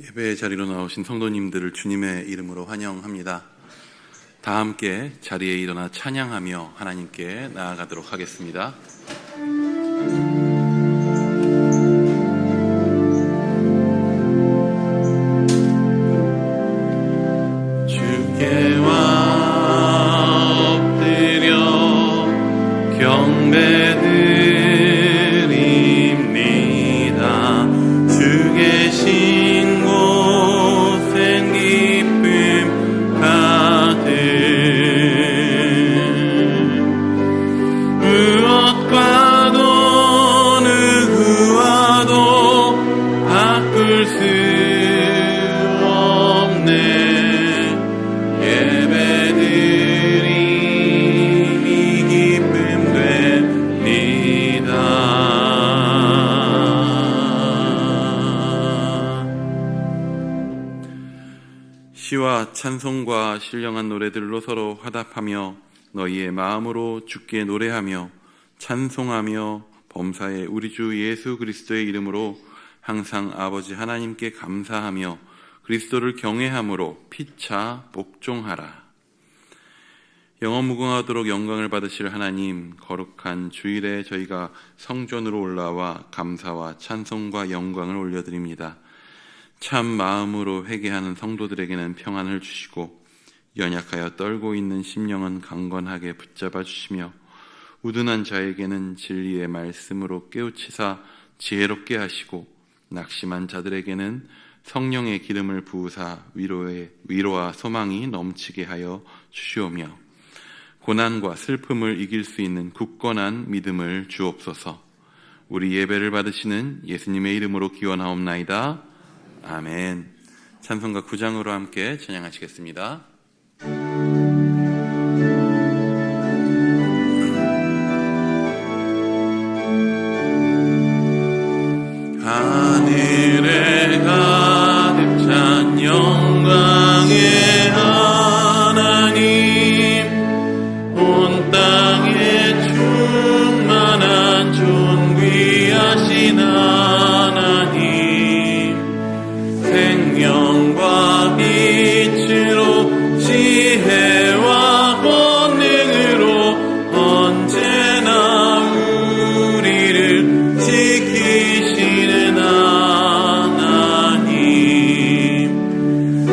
예배의 자리로 나오신 성도님들을 주님의 이름으로 환영합니다. 다 함께 자리에 일어나 찬양하며 하나님께 나아가도록 하겠습니다. 주께와 엎드려 경배드립니다. 주 계신 곳엔 기쁨 가득 무엇과도 누구와도 바꿀 수 없네. 예배드림이 기쁨 됩니다. 시와 찬송과 신령한 노래들로 서로 화답하며 너희의 마음으로 주께 노래하며 찬송하며 범사의 우리 주 예수 그리스도의 이름으로 항상 아버지 하나님께 감사하며 그리스도를 경외함으로 피차 복종하라. 영원무궁하도록 영광을 받으실 하나님, 거룩한 주일에 저희가 성전으로 올라와 감사와 찬송과 영광을 올려드립니다. 참 마음으로 회개하는 성도들에게는 평안을 주시고 연약하여 떨고 있는 심령은 강건하게 붙잡아 주시며 우둔한 자에게는 진리의 말씀으로 깨우치사 지혜롭게 하시고 낙심한 자들에게는 성령의 기름을 부으사 위로와 소망이 넘치게 하여 주시오며 고난과 슬픔을 이길 수 있는 굳건한 믿음을 주옵소서. 우리 예배를 받으시는 예수님의 이름으로 기원하옵나이다. 아멘. 찬송가 9장으로 함께 찬양하시겠습니다. 하늘에 가득 찬 영광의 하나님, 온 땅에 충만한 존귀하신 하나님, 생명과 빛으로 지혜와 권능으로 언제나 우리를 지키시는 하나님,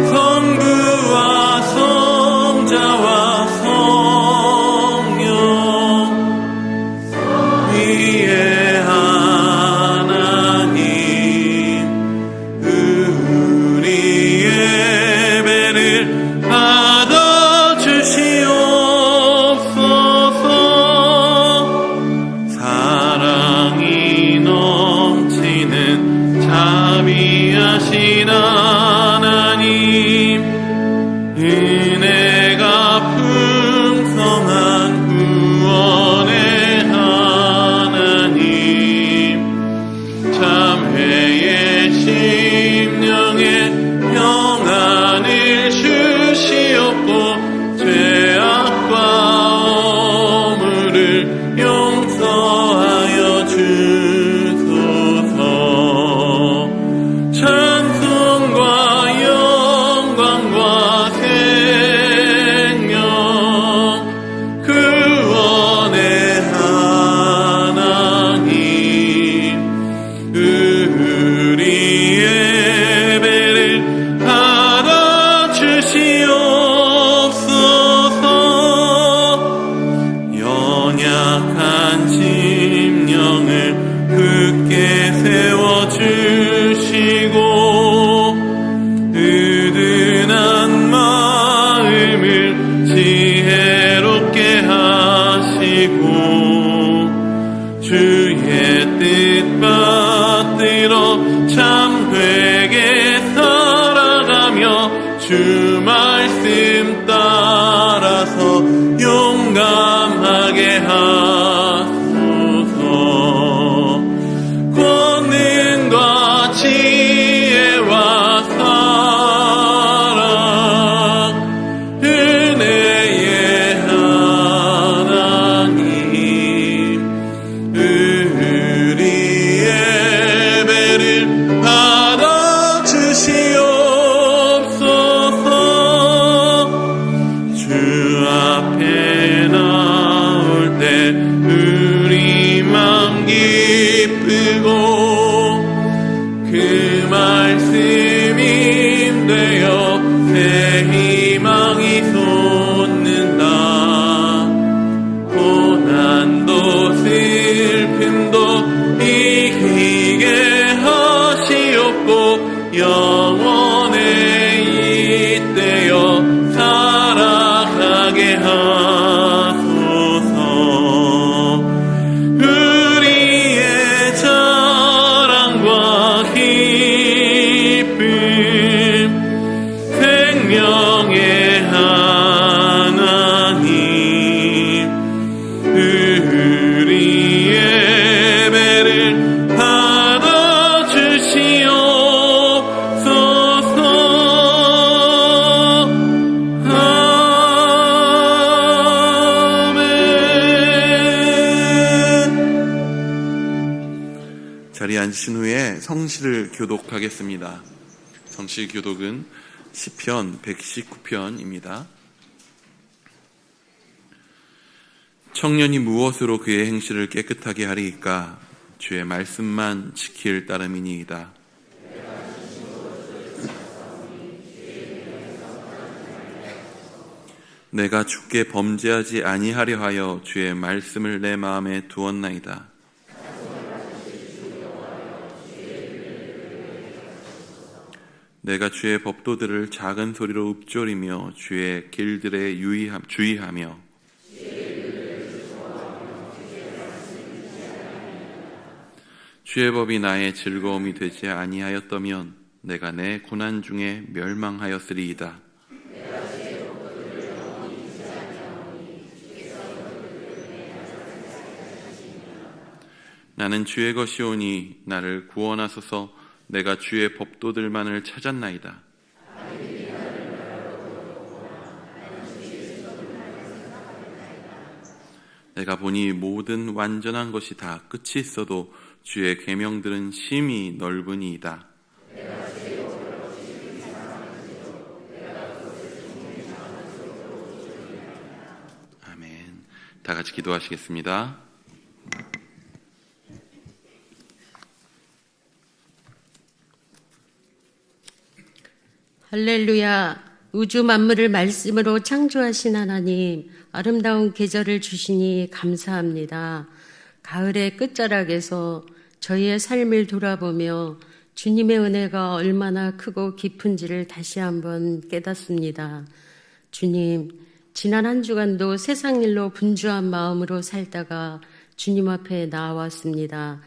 성부와 성자와 성령 위에 하나님, 우리 예배를 받아주시옵소서. 사랑이 넘치는 자비하신 하나님, 은혜가 풍성한 구원의 하나님, 참회의 심령에 평안을 주시옵고 죄악과 어물을 용서하여 주소서. 찬송과 영광과 생명 구원의 하나님, 우리 예배를 받아주시옵소서. 연약한 심령을 굳게 세워주시고 으든한 마음을 지혜롭게 하시고 주의 뜻 받들어 참되게 살아가며 주 말씀 따라서 용감하게 하소서. 권능과 지혜 영원에 잇대어 살아가게 하소서. 우리의 자랑과 기쁨 생명의 하나님, 우리 예배를 받아주시옵소서. 아멘. 자리에 앉으신 후에 성시를 교독하겠습니다. 성시 교독은 시편 119편입니다. 청년이 무엇으로 그의 행실을 깨끗하게 하리이까? 주의 말씀만 지킬 따름이니이다. 내가 주께 범죄하지 아니하려 하여 주의 말씀을 내 마음에 두었나이다. 내가 주의 법도들을 작은 소리로 읊조리며 주의 길들에 주의하며 주의 법이 나의 즐거움이 되지 아니하였다면 내가 내 고난 중에 멸망하였으리이다. 나는 주의 것이오니 나를 구원하소서. 내가 주의 법도들만을 찾았나이다. 내가 보니 모든 완전한 것이 다 끝이 있어도 주의 계명들은 심히 넓으니이다. 아멘. 다 같이 기도하시겠습니다. 할렐루야. 우주 만물을 말씀으로 창조하신 하나님, 아름다운 계절을 주시니 감사합니다. 가을의 끝자락에서 저희의 삶을 돌아보며 주님의 은혜가 얼마나 크고 깊은지를 다시 한번 깨닫습니다. 주님, 지난 한 주간도 세상 일로 분주한 마음으로 살다가 주님 앞에 나왔습니다.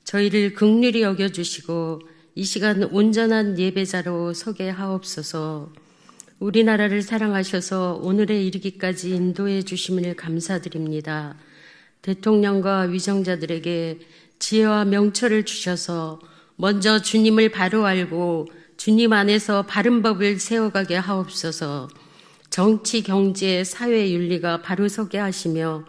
저희를 긍휼히 여겨주시고 이 시간 온전한 예배자로 서게 하옵소서. 우리나라를 사랑하셔서 오늘에 이르기까지 인도해 주심을 감사드립니다. 대통령과 위정자들에게 지혜와 명철을 주셔서 먼저 주님을 바로 알고 주님 안에서 바른 법을 세워가게 하옵소서. 정치, 경제, 사회 윤리가 바로 서게 하시며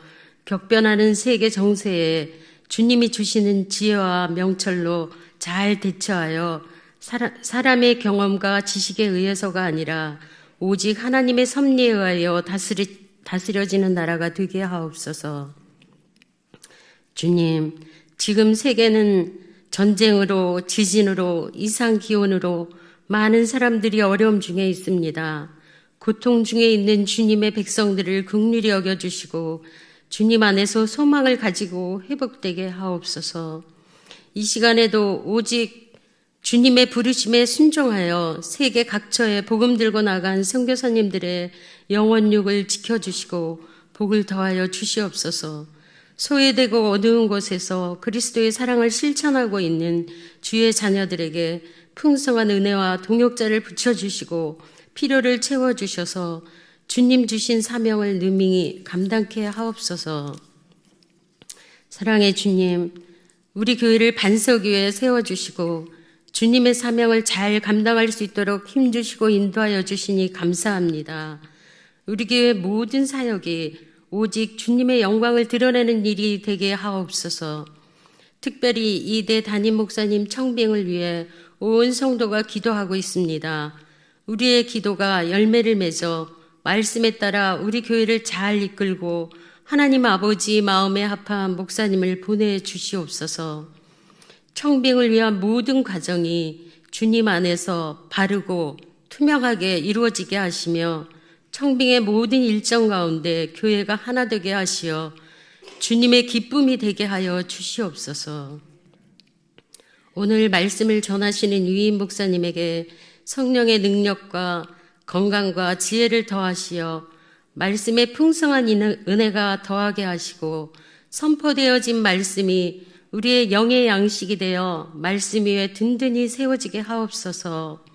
격변하는 세계 정세에 주님이 주시는 지혜와 명철로 잘 대처하여 사람의 경험과 지식에 의해서가 아니라 오직 하나님의 섭리에 의하여 다스려지는 나라가 되게 하옵소서. 주님, 지금 세계는 전쟁으로, 지진으로, 이상기온으로 많은 사람들이 어려움 중에 있습니다. 고통 중에 있는 주님의 백성들을 긍휼히 여겨주시고 주님 안에서 소망을 가지고 회복되게 하옵소서. 이 시간에도 오직 주님의 부르심에 순종하여 세계 각처에 복음 들고 나간 선교사님들의 영혼육을 지켜주시고 복을 더하여 주시옵소서. 소외되고 어두운 곳에서 그리스도의 사랑을 실천하고 있는 주의 자녀들에게 풍성한 은혜와 동역자를 붙여주시고 필요를 채워주셔서 주님 주신 사명을 능히 감당케 하옵소서. 사랑의 주님, 우리 교회를 반석 위에 세워주시고 주님의 사명을 잘 감당할 수 있도록 힘주시고 인도하여 주시니 감사합니다. 우리 교회 모든 사역이 오직 주님의 영광을 드러내는 일이 되게 하옵소서. 특별히 이대 담임 목사님 청빙을 위해 온 성도가 기도하고 있습니다. 우리의 기도가 열매를 맺어 말씀에 따라 우리 교회를 잘 이끌고 하나님 아버지 마음에 합한 목사님을 보내주시옵소서. 청빙을 위한 모든 과정이 주님 안에서 바르고 투명하게 이루어지게 하시며 청빙의 모든 일정 가운데 교회가 하나 되게 하시어 주님의 기쁨이 되게 하여 주시옵소서. 오늘 말씀을 전하시는 유인 목사님에게 성령의 능력과 건강과 지혜를 더하시어 말씀의 풍성한 은혜가 더하게 하시고 선포되어진 말씀이 우리의 영의 양식이 되어 말씀 위에 든든히 세워지게 하옵소서.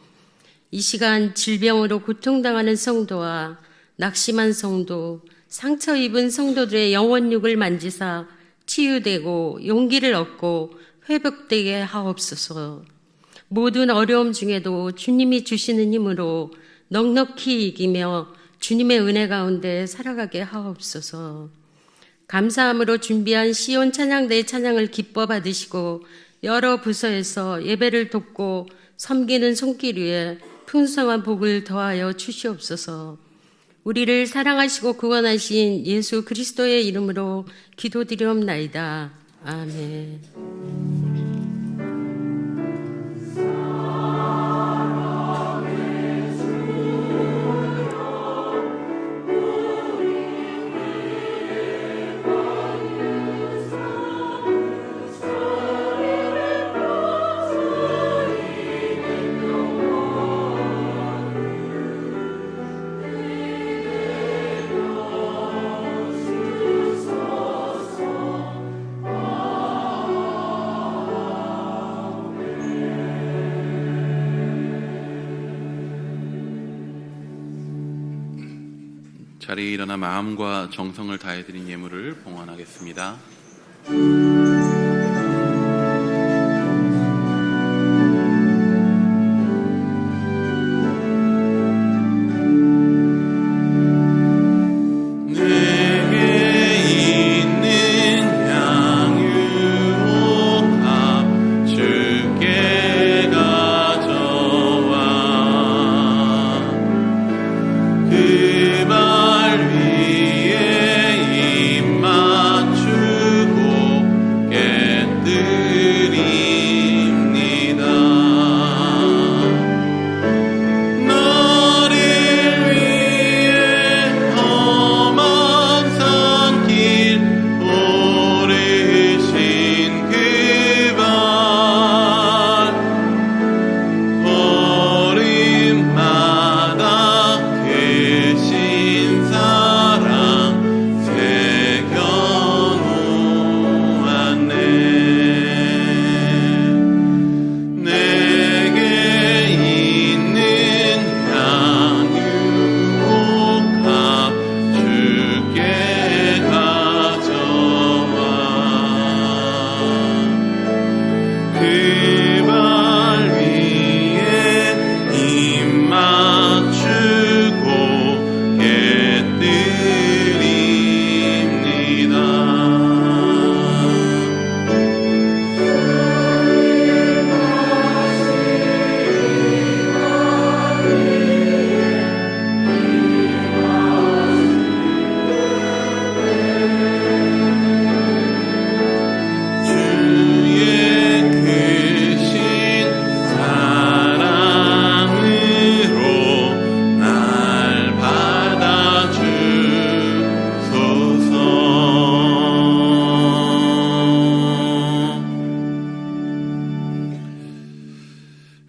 이 시간 질병으로 고통당하는 성도와 낙심한 성도, 상처 입은 성도들의 영혼육을 만지사 치유되고 용기를 얻고 회복되게 하옵소서. 모든 어려움 중에도 주님이 주시는 힘으로 넉넉히 이기며 주님의 은혜 가운데 살아가게 하옵소서. 감사함으로 준비한 시온 찬양대의 찬양을 기뻐 받으시고 여러 부서에서 예배를 돕고 섬기는 손길 위에 풍성한 복을 더하여 주시옵소서. 우리를 사랑하시고 구원하신 예수 그리스도의 이름으로 기도드리옵나이다. 아멘. 자리에 일어나 마음과 정성을 다해드린 예물을 봉헌하겠습니다.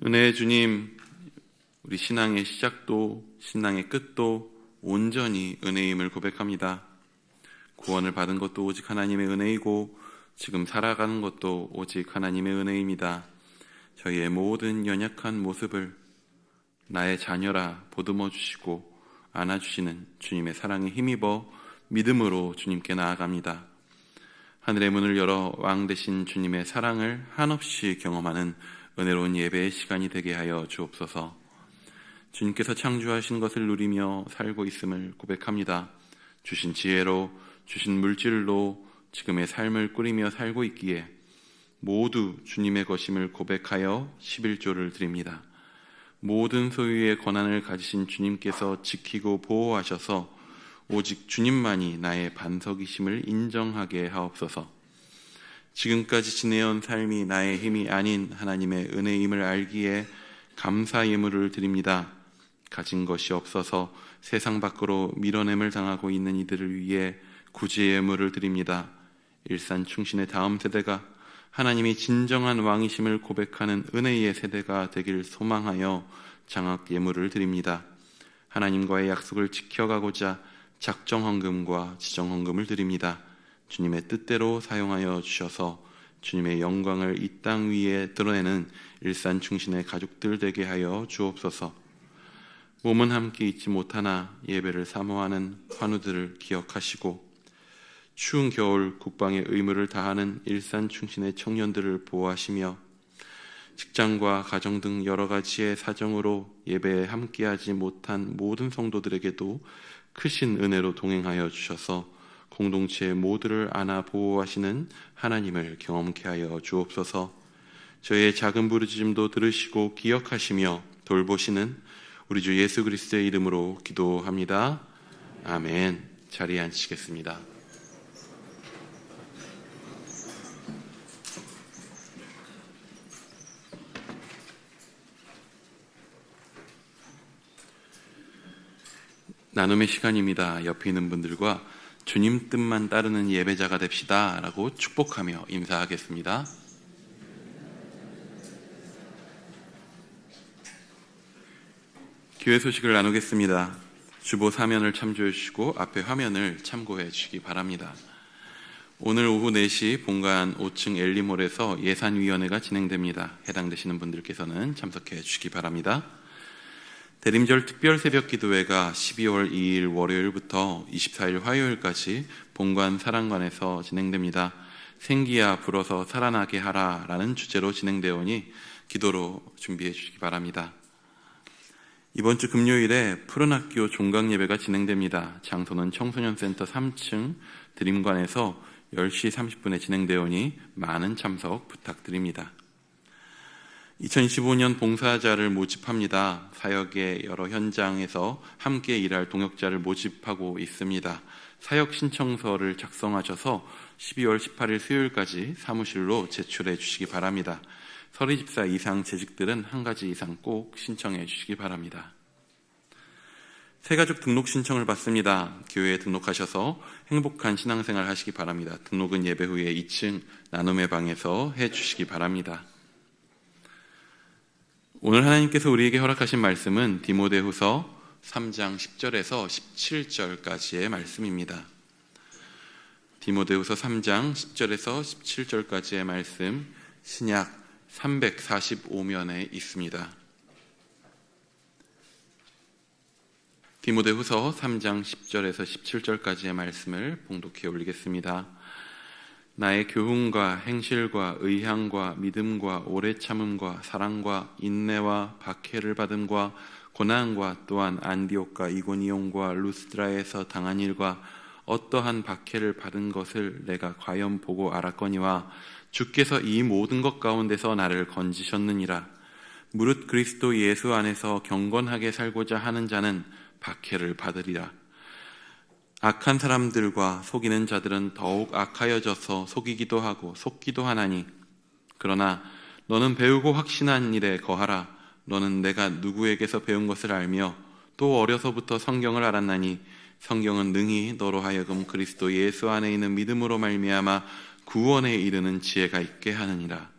은혜의 주님, 우리 신앙의 시작도 신앙의 끝도 온전히 은혜임을 고백합니다. 구원을 받은 것도 오직 하나님의 은혜이고 지금 살아가는 것도 오직 하나님의 은혜입니다. 저희의 모든 연약한 모습을 나의 자녀라 보듬어 주시고 안아주시는 주님의 사랑에 힘입어 믿음으로 주님께 나아갑니다. 하늘의 문을 열어 왕 되신 주님의 사랑을 한없이 경험하는 은혜로운 예배의 시간이 되게 하여 주옵소서. 주님께서 창조하신 것을 누리며 살고 있음을 고백합니다. 주신 지혜로, 주신 물질로 지금의 삶을 꾸리며 살고 있기에 모두 주님의 것임을 고백하여 11조를 드립니다. 모든 소유의 권한을 가지신 주님께서 지키고 보호하셔서 오직 주님만이 나의 반석이심을 인정하게 하옵소서. 지금까지 지내온 삶이 나의 힘이 아닌 하나님의 은혜임을 알기에 감사 예물을 드립니다. 가진 것이 없어서 세상 밖으로 밀어냄을 당하고 있는 이들을 위해 구제 예물을 드립니다. 일산 충신의 다음 세대가 하나님이 진정한 왕이심을 고백하는 은혜의 세대가 되길 소망하여 장학 예물을 드립니다. 하나님과의 약속을 지켜가고자 작정헌금과 지정헌금을 드립니다. 주님의 뜻대로 사용하여 주셔서 주님의 영광을 이 땅 위에 드러내는 일산충신의 가족들 되게 하여 주옵소서. 몸은 함께 있지 못하나 예배를 사모하는 환우들을 기억하시고 추운 겨울 국방의 의무를 다하는 일산충신의 청년들을 보호하시며 직장과 가정 등 여러 가지의 사정으로 예배에 함께하지 못한 모든 성도들에게도 크신 은혜로 동행하여 주셔서 공동체의 모두를 안아 보호하시는 하나님을 경험케 하여 주옵소서. 저희의 작은 부르짖음도 들으시고 기억하시며 돌보시는 우리 주 예수 그리스도의 이름으로 기도합니다. 아멘. 자리에 앉히겠습니다. 나눔의 시간입니다. 옆에 있는 분들과 주님 뜻만 따르는 예배자가 됩시다 라고 축복하며 인사하겠습니다. 교회 소식을 나누겠습니다. 주보 사면을 참조해 주시고 앞에 화면을 참고해 주시기 바랍니다. 오늘 오후 4시 본관 5층 엘리몰에서 예산위원회가 진행됩니다. 해당되시는 분들께서는 참석해 주시기 바랍니다. 대림절 특별 새벽 기도회가 12월 2일 월요일부터 24일 화요일까지 본관 사랑관에서 진행됩니다. 생기야 불어서 살아나게 하라 라는 주제로 진행되오니 기도로 준비해 주시기 바랍니다. 이번 주 금요일에 푸른 학교 종강 예배가 진행됩니다. 장소는 청소년센터 3층 드림관에서 10시 30분에 진행되오니 많은 참석 부탁드립니다. 2025년 봉사자를 모집합니다. 사역의 여러 현장에서 함께 일할 동역자를 모집하고 있습니다. 사역 신청서를 작성하셔서 12월 18일 수요일까지 사무실로 제출해 주시기 바랍니다. 서리집사 이상 재직들은 1가지 이상 꼭 신청해 주시기 바랍니다. 새가족 등록 신청을 받습니다. 교회에 등록하셔서 행복한 신앙생활 하시기 바랍니다. 등록은 예배 후에 2층 나눔의 방에서 해 주시기 바랍니다. 오늘 하나님께서 우리에게 허락하신 말씀은 디모데후서 3장 10절에서 17절까지의 말씀입니다. 디모데후서 3장 10절에서 17절까지의 말씀, 신약 345면에 있습니다. 디모데후서 3장 10절에서 17절까지의 말씀을 봉독해 올리겠습니다. 나의 교훈과 행실과 의향과 믿음과 오래 참음과 사랑과 인내와 박해를 받음과 고난과 또한 안디옥과 이고니온과 루스드라에서 당한 일과 어떠한 박해를 받은 것을 내가 과연 보고 알았거니와 주께서 이 모든 것 가운데서 나를 건지셨느니라. 무릇 그리스도 예수 안에서 경건하게 살고자 하는 자는 박해를 받으리라. 악한 사람들과 속이는 자들은 더욱 악하여져서 속이기도 하고 속기도 하나니, 그러나 너는 배우고 확신한 일에 거하라. 너는 내가 누구에게서 배운 것을 알며 또 어려서부터 성경을 알았나니 성경은 능히 너로 하여금 그리스도 예수 안에 있는 믿음으로 말미암아 구원에 이르는 지혜가 있게 하느니라.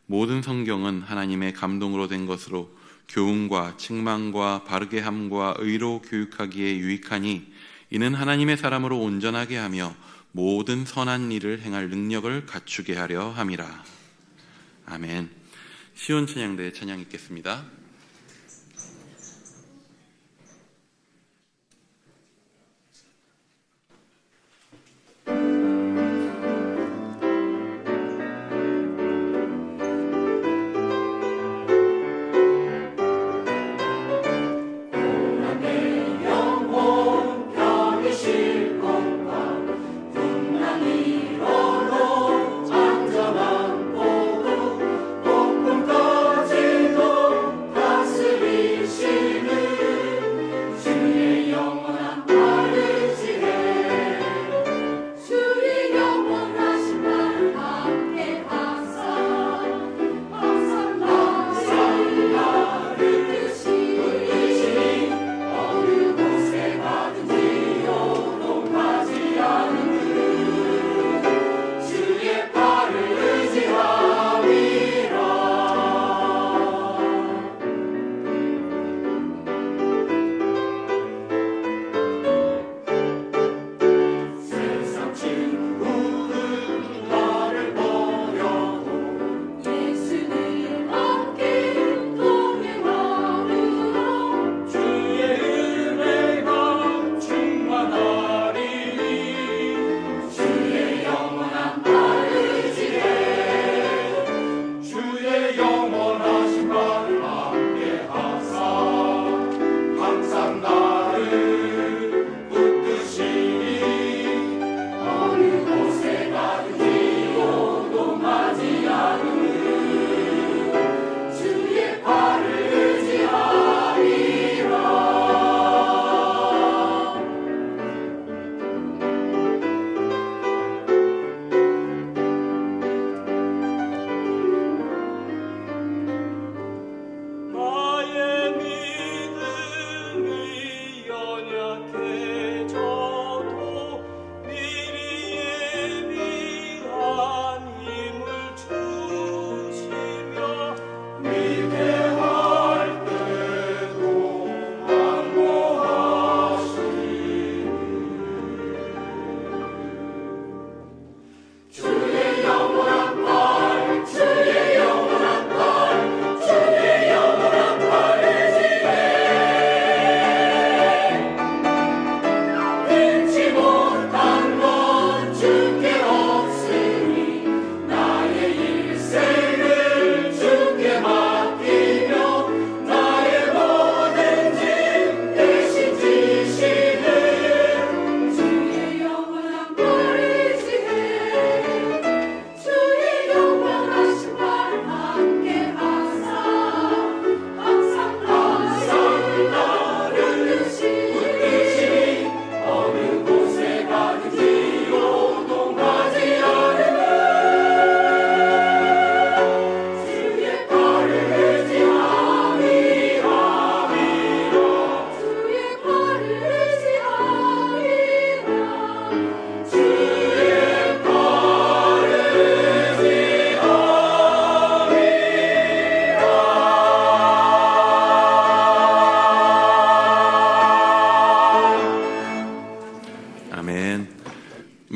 모든 성경은 하나님의 감동으로 된 것으로 교훈과 책망과 바르게 함과 의로 교육하기에 유익하니 이는 하나님의 사람으로 온전하게 하며 모든 선한 일을 행할 능력을 갖추게 하려 함이라. 아멘. 시온 찬양대 찬양 읽겠습니다. 안전한 곳으로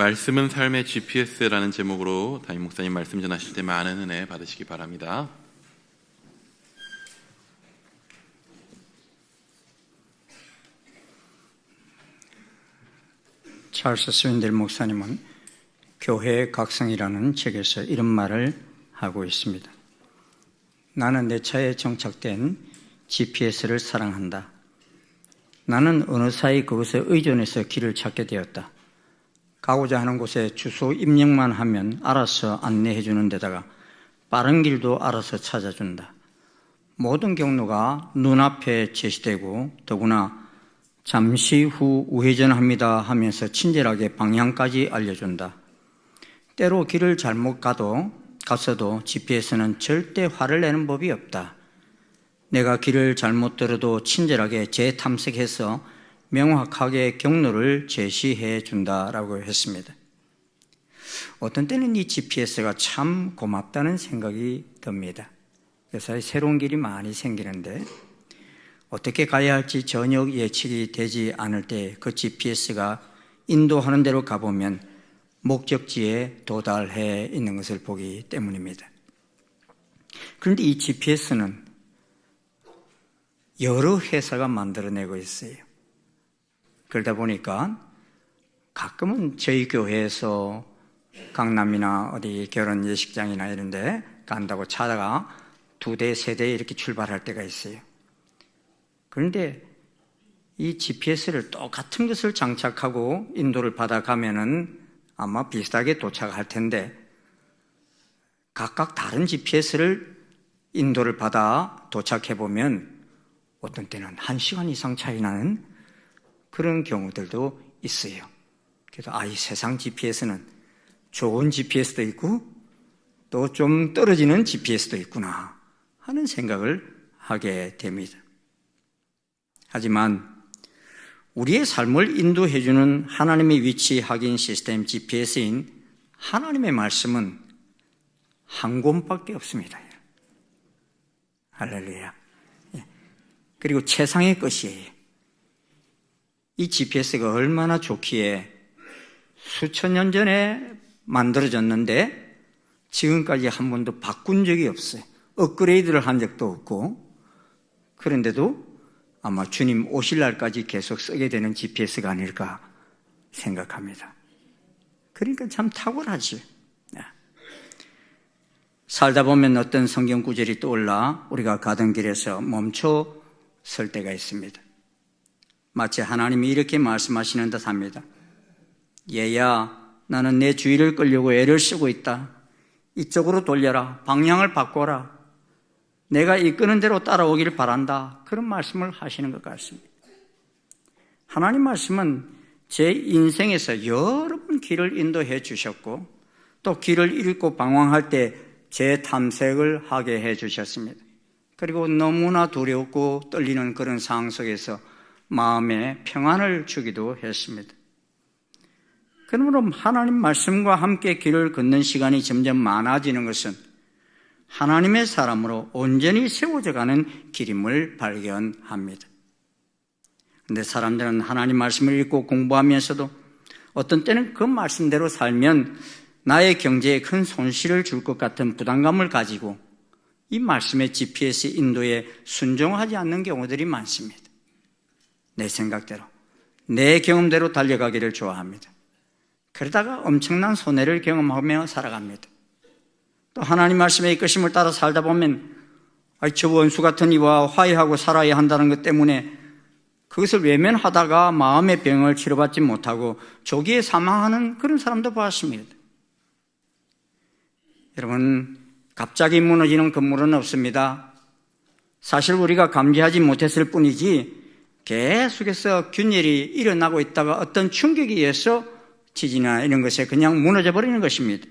말씀은 삶의 GPS라는 제목으로 담임 목사님 말씀 전하실 때 많은 은혜 받으시기 바랍니다. 찰스 스윈델 목사님은 교회의 각성이라는 책에서 이런 말을 하고 있습니다. 나는 내 차에 정착된 GPS를 사랑한다. 나는 어느 사이 그것에 의존해서 길을 찾게 되었다. 가고자 하는 곳에 주소 입력만 하면 알아서 안내해 주는 데다가 빠른 길도 알아서 찾아준다. 모든 경로가 눈앞에 제시되고 더구나 잠시 후 우회전합니다 하면서 친절하게 방향까지 알려준다. 때로 길을 잘못 갔어도 GPS는 절대 화를 내는 법이 없다. 내가 길을 잘못 들어도 친절하게 재탐색해서 명확하게 경로를 제시해 준다라고 했습니다. 어떤 때는 이 GPS가 참 고맙다는 생각이 듭니다. 그래서 새로운 길이 많이 생기는데 어떻게 가야 할지 전혀 예측이 되지 않을 때 그 GPS가 인도하는 대로 가보면 목적지에 도달해 있는 것을 보기 때문입니다. 그런데 이 GPS는 여러 회사가 만들어내고 있어요. 그러다 보니까 가끔은 저희 교회에서 강남이나 어디 결혼 예식장이나 이런 데 간다고 차가 2대, 3대 이렇게 출발할 때가 있어요. 그런데 이 GPS를 똑같은 것을 장착하고 인도를 받아가면은 아마 비슷하게 도착할 텐데 각각 다른 GPS를 인도를 받아 도착해보면 어떤 때는 1시간 이상 차이 나는 그런 경우들도 있어요. 그래서 이 세상 GPS는 좋은 GPS도 있고 또 좀 떨어지는 GPS도 있구나 하는 생각을 하게 됩니다. 하지만 우리의 삶을 인도해주는 하나님의 위치 확인 시스템 GPS인 하나님의 말씀은 한 권밖에 없습니다. 할렐루야. 그리고 최상의 것이에요. 이 GPS가 얼마나 좋기에 수천 년 전에 만들어졌는데 지금까지 한 번도 바꾼 적이 없어요. 업그레이드를 한 적도 없고, 그런데도 아마 주님 오실 날까지 계속 쓰게 되는 GPS가 아닐까 생각합니다. 그러니까 참 탁월하지. 살다 보면 어떤 성경 구절이 떠올라 우리가 가던 길에서 멈춰 설 때가 있습니다. 마치 하나님이 이렇게 말씀하시는 듯 합니다. 얘야, 나는 내 주의를 끌려고 애를 쓰고 있다. 이쪽으로 돌려라. 방향을 바꿔라. 내가 이끄는 대로 따라오기를 바란다. 그런 말씀을 하시는 것 같습니다. 하나님 말씀은 제 인생에서 여러 번 길을 인도해 주셨고 또 길을 잃고 방황할 때 제 탐색을 하게 해 주셨습니다. 그리고 너무나 두렵고 떨리는 그런 상황 속에서 마음에 평안을 주기도 했습니다. 그러므로 하나님 말씀과 함께 길을 걷는 시간이 점점 많아지는 것은 하나님의 사람으로 온전히 세워져 가는 길임을 발견합니다. 그런데 사람들은 하나님 말씀을 읽고 공부하면서도 어떤 때는 그 말씀대로 살면 나의 경제에 큰 손실을 줄 것 같은 부담감을 가지고 이 말씀의 GPS 인도에 순종하지 않는 경우들이 많습니다. 내 생각대로, 내 경험대로 달려가기를 좋아합니다. 그러다가 엄청난 손해를 경험하며 살아갑니다. 또 하나님 말씀의 이끄심을 따라 살다 보면 저 원수 같은 이와 화해하고 살아야 한다는 것 때문에 그것을 외면하다가 마음의 병을 치료받지 못하고 조기에 사망하는 그런 사람도 봤습니다. 여러분, 갑자기 무너지는 건물은 없습니다. 사실 우리가 감지하지 못했을 뿐이지 계속해서 균열이 일어나고 있다가 어떤 충격에 의해서 지진이나 이런 것에 그냥 무너져 버리는 것입니다.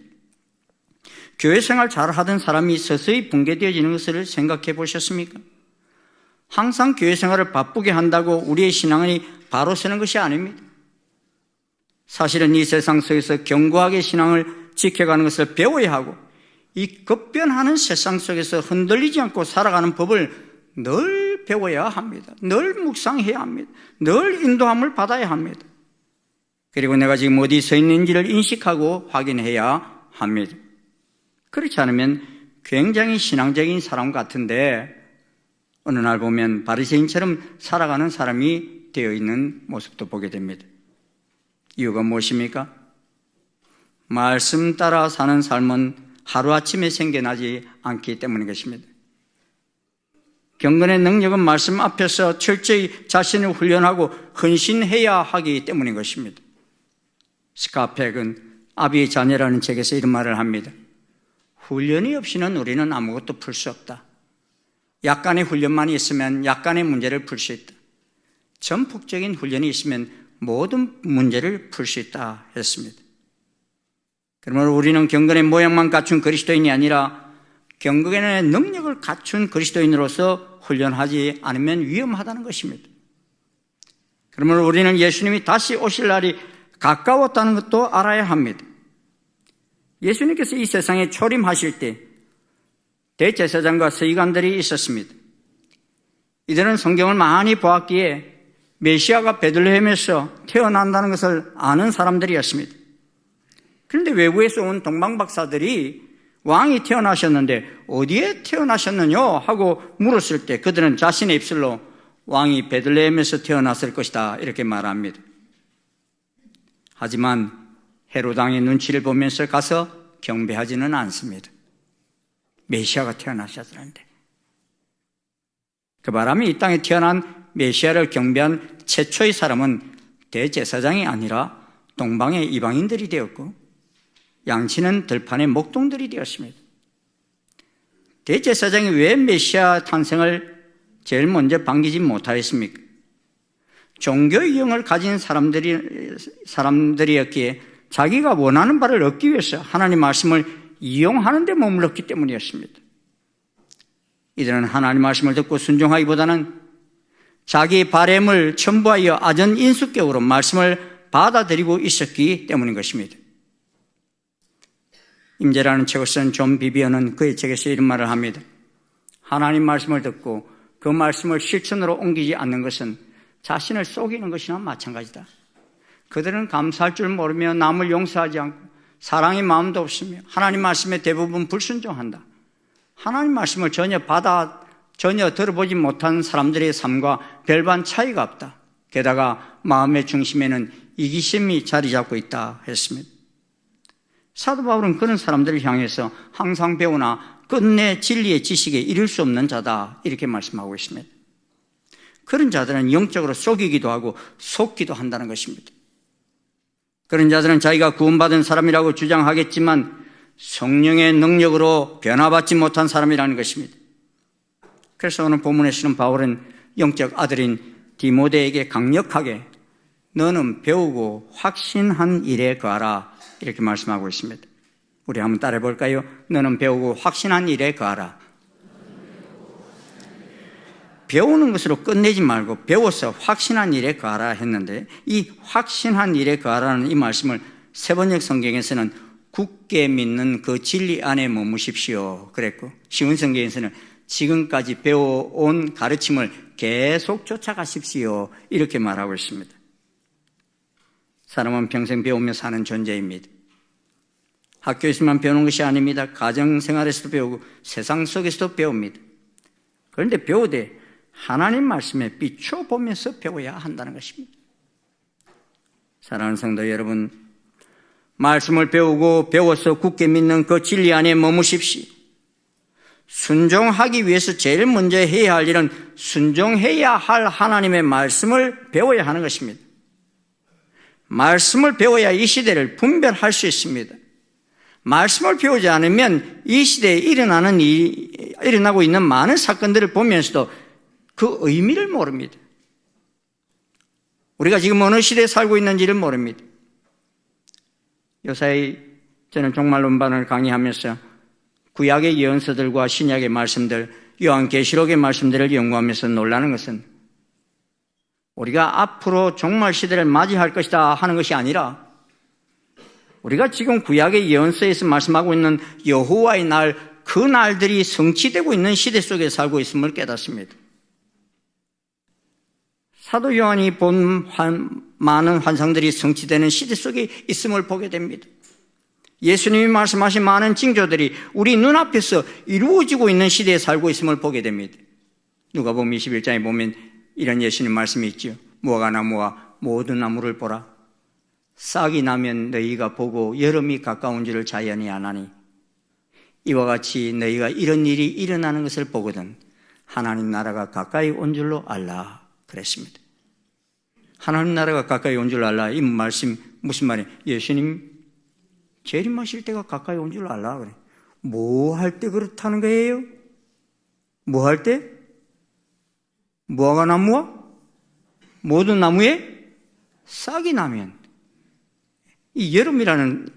교회 생활 잘 하던 사람이 서서히 붕괴되어지는 것을 생각해 보셨습니까? 항상 교회 생활을 바쁘게 한다고 우리의 신앙이 바로 서는 것이 아닙니다. 사실은 이 세상 속에서 견고하게 신앙을 지켜가는 것을 배워야 하고 이 급변하는 세상 속에서 흔들리지 않고 살아가는 법을 늘 배워야 합니다. 늘 묵상해야 합니다. 늘 인도함을 받아야 합니다. 그리고 내가 지금 어디 서 있는지를 인식하고 확인해야 합니다. 그렇지 않으면 굉장히 신앙적인 사람 같은데 어느 날 보면 바리새인처럼 살아가는 사람이 되어 있는 모습도 보게 됩니다. 이유가 무엇입니까? 말씀 따라 사는 삶은 하루아침에 생겨나지 않기 때문인 것입니다. 경건의 능력은 말씀 앞에서 철저히 자신을 훈련하고 헌신해야 하기 때문인 것입니다. 스카펙은 아비의 자녀라는 책에서 이런 말을 합니다. 훈련이 없이는 우리는 아무것도 풀 수 없다. 약간의 훈련만이 있으면 약간의 문제를 풀 수 있다. 전폭적인 훈련이 있으면 모든 문제를 풀 수 있다 했습니다. 그러므로 우리는 경건의 모양만 갖춘 그리스도인이 아니라 경건의 능력을 갖춘 그리스도인으로서 훈련하지 않으면 위험하다는 것입니다. 그러므로 우리는 예수님이 다시 오실 날이 가까웠다는 것도 알아야 합니다. 예수님께서 이 세상에 초림하실 때 대제사장과 서기관들이 있었습니다. 이들은 성경을 많이 보았기에 메시아가 베들레헴에서 태어난다는 것을 아는 사람들이었습니다. 그런데 외부에서 온 동방박사들이 왕이 태어나셨는데 어디에 태어나셨느냐 하고 물었을 때 그들은 자신의 입술로 왕이 베들레헴에서 태어났을 것이다 이렇게 말합니다. 하지만 헤롯 왕의 눈치를 보면서 가서 경배하지는 않습니다. 메시아가 태어나셨는데. 그 바람에 이 땅에 태어난 메시아를 경배한 최초의 사람은 대제사장이 아니라 동방의 이방인들이 되었고 양치는 들판의 목동들이 되었습니다. 대제사장이 왜 메시아 탄생을 제일 먼저 반기지 못하였습니까? 종교의 영을 가진 사람들이었기에 자기가 원하는 바를 얻기 위해서 하나님 말씀을 이용하는 데 머물렀기 때문이었습니다. 이들은 하나님 말씀을 듣고 순종하기보다는 자기 바램을 첨부하여 아전 인수격으로 말씀을 받아들이고 있었기 때문인 것입니다. 임재라는 책을 쓴 존 비비언은 그의 책에서 이런 말을 합니다. 하나님 말씀을 듣고 그 말씀을 실천으로 옮기지 않는 것은 자신을 속이는 것이나 마찬가지다. 그들은 감사할 줄 모르며 남을 용서하지 않고 사랑의 마음도 없으며 하나님 말씀에 대부분 불순종한다. 하나님 말씀을 전혀 들어보지 못한 사람들의 삶과 별반 차이가 없다. 게다가 마음의 중심에는 이기심이 자리 잡고 있다 했습니다. 사도 바울은 그런 사람들을 향해서 항상 배우나 끝내 진리의 지식에 이를 수 없는 자다 이렇게 말씀하고 있습니다. 그런 자들은 영적으로 속이기도 하고 속기도 한다는 것입니다. 그런 자들은 자기가 구원받은 사람이라고 주장하겠지만 성령의 능력으로 변화받지 못한 사람이라는 것입니다. 그래서 오늘 본문에서는 바울은 영적 아들인 디모데에게 강력하게 너는 배우고 확신한 일에 거하라 이렇게 말씀하고 있습니다. 우리 한번 따라해 볼까요? 너는 배우고 확신한 일에 거하라. 배우는 것으로 끝내지 말고 배워서 확신한 일에 거하라 했는데 이 확신한 일에 거하라는 이 말씀을 세번역 성경에서는 굳게 믿는 그 진리 안에 머무십시오 그랬고 쉬운 성경에서는 지금까지 배워온 가르침을 계속 쫓아가십시오 이렇게 말하고 있습니다. 사람은 평생 배우며 사는 존재입니다. 학교에서만 배우는 것이 아닙니다. 가정생활에서도 배우고 세상 속에서도 배웁니다. 그런데 배우되 하나님 말씀에 비춰보면서 배워야 한다는 것입니다. 사랑하는 성도 여러분, 말씀을 배우고 배워서 굳게 믿는 그 진리 안에 머무십시오. 순종하기 위해서 제일 먼저 해야 할 일은 순종해야 할 하나님의 말씀을 배워야 하는 것입니다. 말씀을 배워야 이 시대를 분별할 수 있습니다. 말씀을 배우지 않으면 이 시대에 일어나고 있는 많은 사건들을 보면서도 그 의미를 모릅니다. 우리가 지금 어느 시대에 살고 있는지를 모릅니다. 요사이 저는 종말 운반을 강의하면서 구약의 예언서들과 신약의 말씀들, 요한계시록의 말씀들을 연구하면서 놀라는 것은 우리가 앞으로 종말 시대를 맞이할 것이다 하는 것이 아니라 우리가 지금 구약의 예언서에서 말씀하고 있는 여호와의 날, 그 날들이 성취되고 있는 시대 속에 살고 있음을 깨닫습니다. 사도 요한이 본 많은 환상들이 성취되는 시대 속에 있음을 보게 됩니다. 예수님이 말씀하신 많은 징조들이 우리 눈앞에서 이루어지고 있는 시대에 살고 있음을 보게 됩니다. 누가복음 21장에 보면 이런 예수님 말씀이 있죠. 무화과 나무와 모든 나무를 보라. 싹이 나면 너희가 보고 여름이 가까운 줄을 자연히 아나니 이와 같이 너희가 이런 일이 일어나는 것을 보거든 하나님 나라가 가까이 온 줄로 알라 그랬습니다. 하나님 나라가 가까이 온 줄 알라. 이 말씀 무슨 말이에요? 예수님 재림하실 때가 가까이 온 줄 알라 그래. 뭐 할 때 그렇다는 거예요? 뭐 할 때? 무화과 나무와 모든 나무에 싹이 나면 이 여름이라는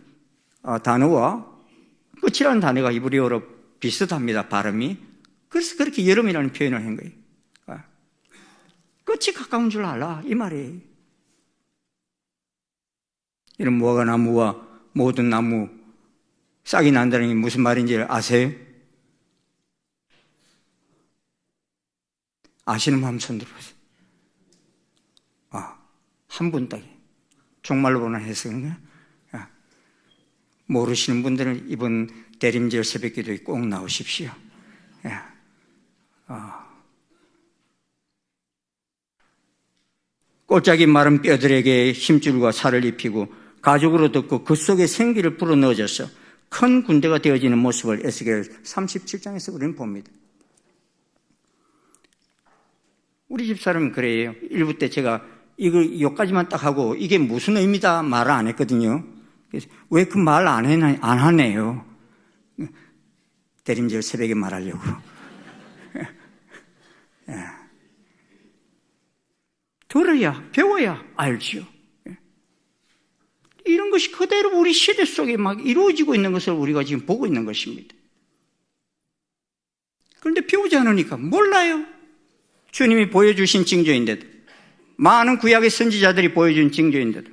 단어와 끝이라는 단어가 히브리어로 비슷합니다. 발음이. 그래서 그렇게 여름이라는 표현을 한 거예요. 끝이 가까운 줄 알라 이 말이에요. 이런 무화과 나무와 모든 나무 싹이 난다는 게 무슨 말인지 아세요? 아시는 분 한번 손 들어보세요. 한 분 딱 종말로나 해서 그런가? 모르시는 분들은 이번 대림절 새벽기도에 꼭 나오십시오. 꼴짝이 마른 뼈들에게 힘줄과 살을 입히고 가죽으로 덮고 그 속에 생기를 불어넣어줘서 큰 군대가 되어지는 모습을 에스겔 37장에서 우리는 봅니다. 우리 집사람은 그래요. 일부 때 제가 이거 여기까지만 딱 하고 이게 무슨 의미다 말을 안 했거든요. 왜 그 말 안 하네요. 대림절 새벽에 말하려고. 들어야 배워야 알지요. 이런 것이 그대로 우리 시대 속에 막 이루어지고 있는 것을 우리가 지금 보고 있는 것입니다. 그런데 배우지 않으니까 몰라요. 주님이 보여주신 징조인데도, 많은 구약의 선지자들이 보여준 징조인데도.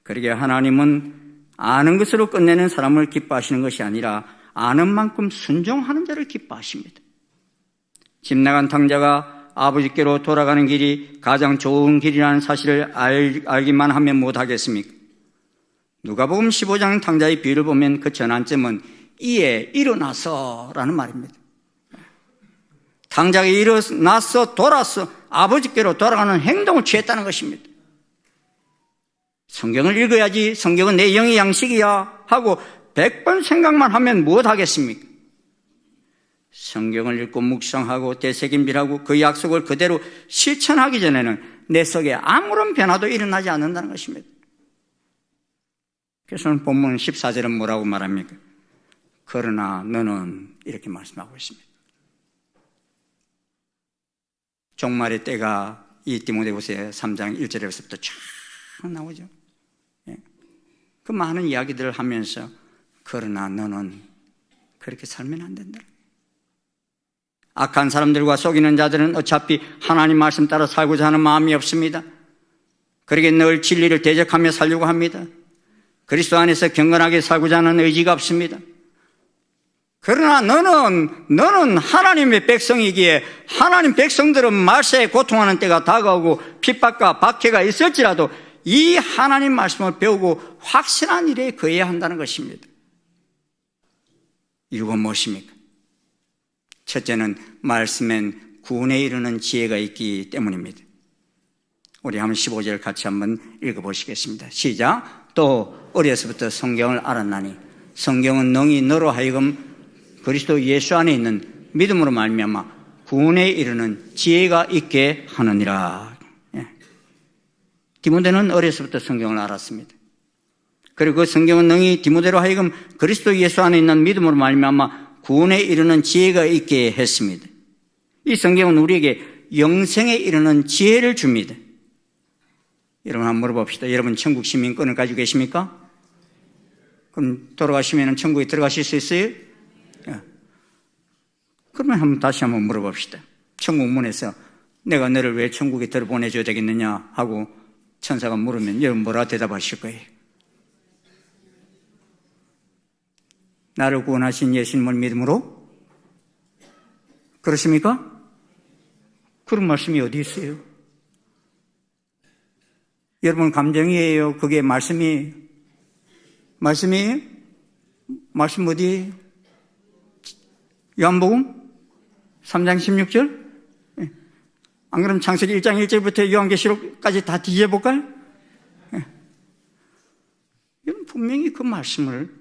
그러게 하나님은 아는 것으로 끝내는 사람을 기뻐하시는 것이 아니라 아는 만큼 순종하는 자를 기뻐하십니다. 집 나간 탕자가 아버지께로 돌아가는 길이 가장 좋은 길이라는 사실을 알기만 하면 못하겠습니까? 누가복음 15장 탕자의 비유를 보면 그 전환점은 이에 일어나서라는 말입니다. 탕자가 일어나서 돌아서 아버지께로 돌아가는 행동을 취했다는 것입니다. 성경을 읽어야지, 성경은 내 영의 양식이야 하고 100번 생각만 하면 무엇하겠습니까? 성경을 읽고 묵상하고 되새김질하고 그 약속을 그대로 실천하기 전에는 내 속에 아무런 변화도 일어나지 않는다는 것입니다. 그래서 본문 14절은 뭐라고 말합니까? 그러나 너는 이렇게 말씀하고 있습니다. 종말의 때가 이 디모데후서 3장 1절에서부터 쫙 나오죠. 그 많은 이야기들을 하면서 그러나 너는 그렇게 살면 안 된다. 악한 사람들과 속이는 자들은 어차피 하나님 말씀 따라 살고자 하는 마음이 없습니다. 그러게 늘 진리를 대적하며 살려고 합니다. 그리스도 안에서 경건하게 살고자 하는 의지가 없습니다. 그러나 너는 하나님의 백성이기에 하나님 백성들은 말세에 고통하는 때가 다가오고 핍박과 박해가 있을지라도 이 하나님 말씀을 배우고 확실한 일에 거해야 한다는 것입니다. 이유가 무엇입니까? 첫째는 말씀엔 구원에 이르는 지혜가 있기 때문입니다. 우리 한번 15절 같이 한번 읽어보시겠습니다. 시작. 또 어려서부터 성경을 알았나니 성경은 능히 너로 하여금 그리스도 예수 안에 있는 믿음으로 말미암아 구원에 이르는 지혜가 있게 하느니라. 디모데는 어려서부터 성경을 알았습니다. 그리고 그 성경은 능히 디모데로 하여금 그리스도 예수 안에 있는 믿음으로 말미암아 구원에 이르는 지혜가 있게 했습니다. 이 성경은 우리에게 영생에 이르는 지혜를 줍니다. 여러분 한번 물어봅시다. 여러분 천국 시민권을 가지고 계십니까? 그럼 돌아가시면 천국에 들어가실 수 있어요? 그러면 다시 한번 물어봅시다. 천국 문에서 내가 너를 왜 천국에 들어보내줘야 되겠느냐 하고 천사가 물으면 여러분 뭐라 대답하실 거예요? 나를 구원하신 예수님을 믿음으로? 그렇습니까? 그런 말씀이 어디 있어요? 여러분 감정이에요? 그게 말씀이에요? 말씀이에요? 말씀 어디에요? 요한복음 3장 16절? 안 그러면 창세기 1장 1절부터 요한계시록까지 다 뒤져볼까요? 여러분 분명히 그 말씀을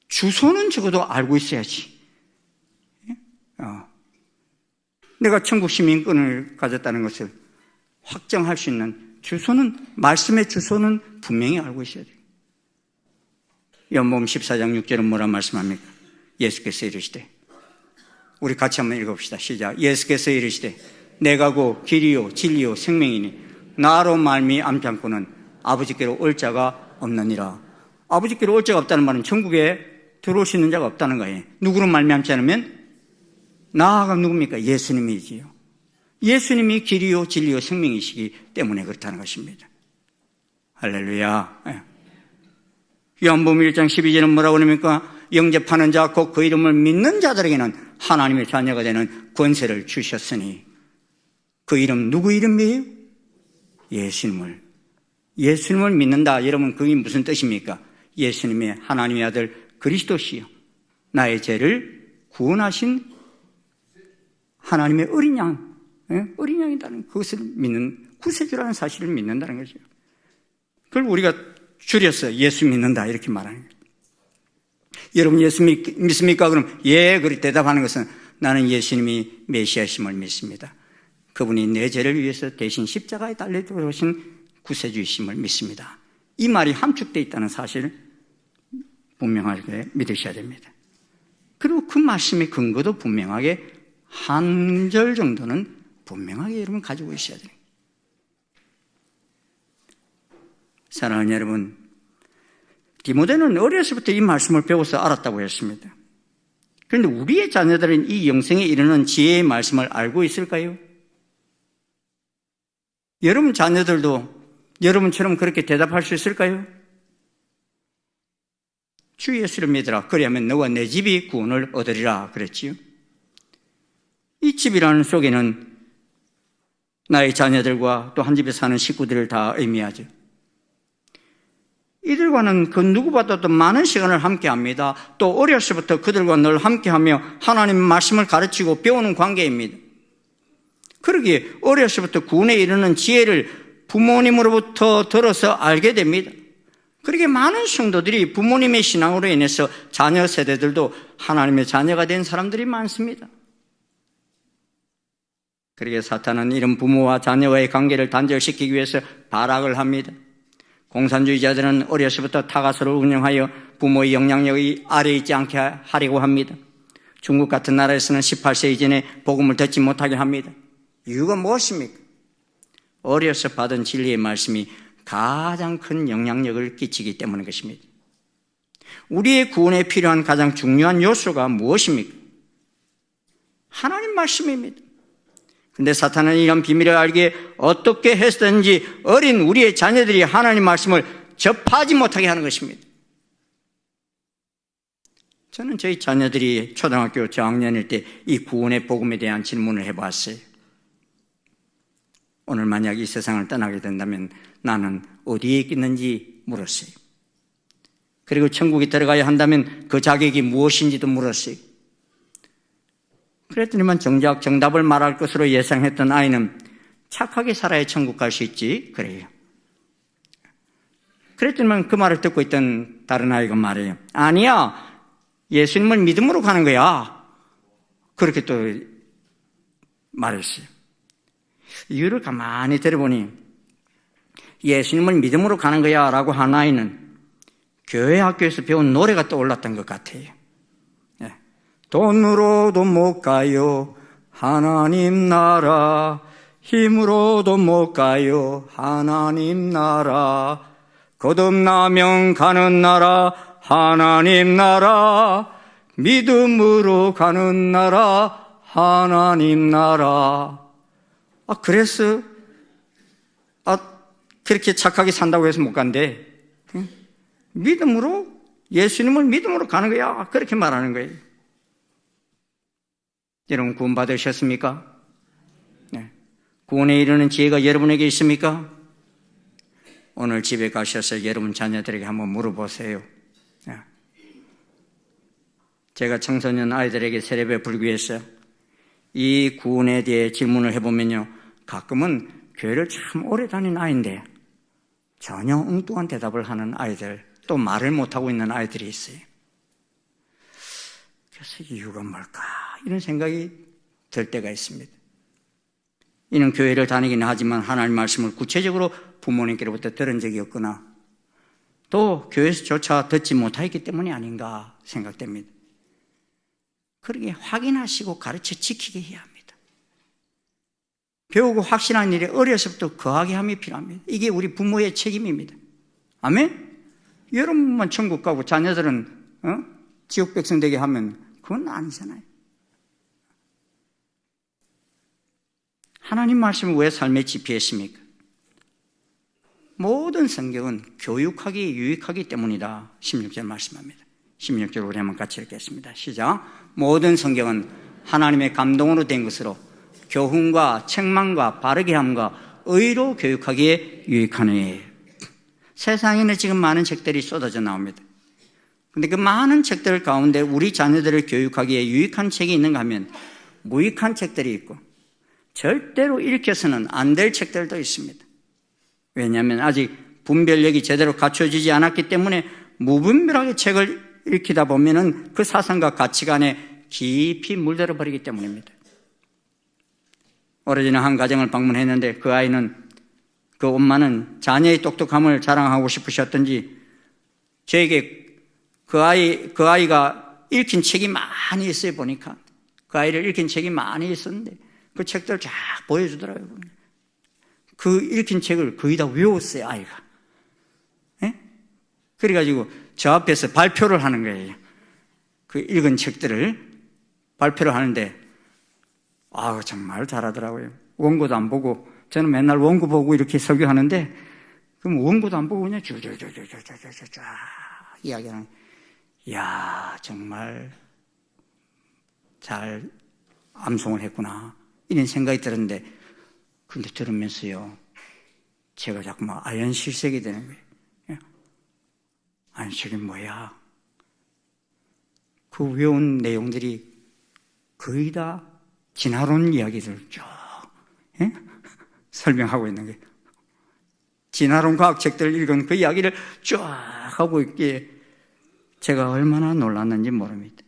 주소는 적어도 알고 있어야지. 내가 천국 시민권을 가졌다는 것을 확정할 수 있는 주소는, 말씀의 주소는 분명히 알고 있어야 돼요. 요한복음 14장 6절은 뭐라 말씀합니까? 예수께서 이르시되, 우리 같이 한번 읽어봅시다. 시작. 예수께서 이르시되 내가 곧 길이요 진리요 생명이니 나로 말미암지 않고는 아버지께로 올 자가 없느니라. 아버지께로 올 자가 없다는 말은 천국에 들어올 수 있는 자가 없다는 거예요. 누구로 말미암지 않으면? 나가 누굽니까? 예수님이지요. 예수님이 길이요 진리요 생명이시기 때문에 그렇다는 것입니다. 할렐루야. 요한복음 1장 12절은 뭐라고 그럽니까? 영접하는 자 곧 그 이름을 믿는 자들에게는 하나님의 자녀가 되는 권세를 주셨으니. 그 이름 누구 이름이에요? 예수님을 믿는다. 여러분 그게 무슨 뜻입니까? 예수님의 하나님의 아들 그리스도시요 나의 죄를 구원하신 하나님의 어린 양, 어린 양이라는 그것을 믿는, 구세주라는 사실을 믿는다는 거죠. 그걸 우리가 줄여서 예수 믿는다 이렇게 말하는 거예요. 여러분 예수 믿습니까? 그럼 예, 그렇게 대답하는 것은 나는 예수님이 메시아심을 믿습니다. 그분이 내 죄를 위해서 대신 십자가에 달려 들어오신 구세주이심을 믿습니다. 이 말이 함축되어 있다는 사실을 분명하게 믿으셔야 됩니다. 그리고 그 말씀의 근거도 분명하게 한 절 정도는 분명하게 여러분 가지고 있어야 돼요. 사랑하는 여러분, 디모데는 어려서부터 이 말씀을 배워서 알았다고 했습니다. 그런데 우리의 자녀들은 이 영생에 이르는 지혜의 말씀을 알고 있을까요? 여러분 자녀들도 여러분처럼 그렇게 대답할 수 있을까요? 주 예수를 믿으라. 그리하면 너와 내 집이 구원을 얻으리라 그랬지요. 이 집이라는 속에는 나의 자녀들과 또 한 집에 사는 식구들을 다 의미하죠. 이들과는 그 누구보다도 많은 시간을 함께합니다. 또 어려서부터 그들과 늘 함께하며 하나님의 말씀을 가르치고 배우는 관계입니다. 그러기에 어려서부터 구원에 이르는 지혜를 부모님으로부터 들어서 알게 됩니다. 그렇게 많은 성도들이 부모님의 신앙으로 인해서 자녀 세대들도 하나님의 자녀가 된 사람들이 많습니다. 그러기에 사탄은 이런 부모와 자녀와의 관계를 단절시키기 위해서 발악을 합니다. 공산주의자들은 어려서부터 타가서를 운영하여 부모의 영향력이 아래에 있지 않게 하려고 합니다. 중국 같은 나라에서는 18세 이전에 복음을 듣지 못하게 합니다. 이유가 무엇입니까? 어려서 받은 진리의 말씀이 가장 큰 영향력을 끼치기 때문인 것입니다. 우리의 구원에 필요한 가장 중요한 요소가 무엇입니까? 하나님 말씀입니다. 근데 사탄은 이런 비밀을 알기에 어떻게 해서든지 어린 우리의 자녀들이 하나님 말씀을 접하지 못하게 하는 것입니다. 저는 저희 자녀들이 초등학교 저학년일 때 이 구원의 복음에 대한 질문을 해봤어요. 오늘 만약 이 세상을 떠나게 된다면 나는 어디에 있겠는지 물었어요. 그리고 천국에 들어가야 한다면 그 자격이 무엇인지도 물었어요. 그랬더니만 정작 정답을 말할 것으로 예상했던 아이는 착하게 살아야 천국 갈 수 있지 그래요. 그랬더니만 그 말을 듣고 있던 다른 아이가 말해요. 아니야, 예수님을 믿음으로 가는 거야. 그렇게 또 말했어요. 이유를 가만히 들어보니 예수님을 믿음으로 가는 거야 라고 한 아이는 교회 학교에서 배운 노래가 떠올랐던 것 같아요. 돈으로도 못 가요 하나님 나라, 힘으로도 못 가요 하나님 나라, 거듭나면 가는 나라 하나님 나라, 믿음으로 가는 나라 하나님 나라. 그래서 그렇게 착하게 산다고 해서 못 간대. 믿음으로, 예수님을 믿음으로 가는 거야 그렇게 말하는 거예요. 여러분 구원 받으셨습니까? 구원에 이르는 지혜가 여러분에게 있습니까? 오늘 집에 가셔서 여러분 자녀들에게 한번 물어보세요. 제가 청소년 아이들에게 세례배 불교에서 이 구원에 대해 질문을 해보면요, 가끔은 교회를 참 오래 다닌 아이인데 전혀 엉뚱한 대답을 하는 아이들, 또 말을 못하고 있는 아이들이 있어요. 그래서 이유가 뭘까? 이런 생각이 들 때가 있습니다. 이는 교회를 다니기는 하지만 하나님 말씀을 구체적으로 부모님께로부터 들은 적이 없거나 또 교회에서조차 듣지 못하였기 때문이 아닌가 생각됩니다. 그러게 확인하시고 가르쳐 지키게 해야 합니다. 배우고 확신한 일에 어려서부터 거하게 함이 필요합니다. 이게 우리 부모의 책임입니다. 아멘? 여러분만 천국 가고 자녀들은 지옥 백성 되게 하면 그건 아니잖아요. 하나님 말씀을 왜 삶에 집필했습니까? 모든 성경은 교육하기에 유익하기 때문이다. 16절 말씀합니다. 16절 우리 한번 같이 읽겠습니다. 시작. 모든 성경은 하나님의 감동으로 된 것으로 교훈과 책망과 바르게 함과 의로 교육하기에 유익하니. 세상에는 지금 많은 책들이 쏟아져 나옵니다. 그런데 그 많은 책들 가운데 우리 자녀들을 교육하기에 유익한 책이 있는가 하면 무익한 책들이 있고 절대로 읽혀서는 안 될 책들도 있습니다. 왜냐하면 아직 분별력이 제대로 갖춰지지 않았기 때문에 무분별하게 책을 읽히다 보면은 그 사상과 가치관에 깊이 물들어 버리기 때문입니다. 오래전에 한 가정을 방문했는데 그 아이는, 그 엄마는 자녀의 똑똑함을 자랑하고 싶으셨던지 저에게 그 아이가 읽힌 책이 많이 있어요. 보니까 그 아이를 읽힌 책이 많이 있었는데 그 책들을 쫙 보여주더라고요. 그 읽힌 책을 거의 다 외웠어요, 아이가. 예? 그래가지고 저 앞에서 발표를 하는 거예요. 그 읽은 책들을 발표를 하는데, 정말 잘하더라고요. 원고도 안 보고, 저는 맨날 원고 보고 이렇게 설교하는데, 그럼 원고도 안 보고 그냥 쫙 이야기하는, 이야, 정말 잘 암송을 했구나. 이런 생각이 들었는데, 근데 들으면서요, 제가 자꾸만 아연실색이 되는 거예요. 아니, 저게 뭐야? 그 외운 내용들이 거의 다 진화론 이야기를 쭉 설명하고 있는 거예요. 진화론 과학책들을 읽은 그 이야기를 쭉 하고 있기에 제가 얼마나 놀랐는지 모릅니다.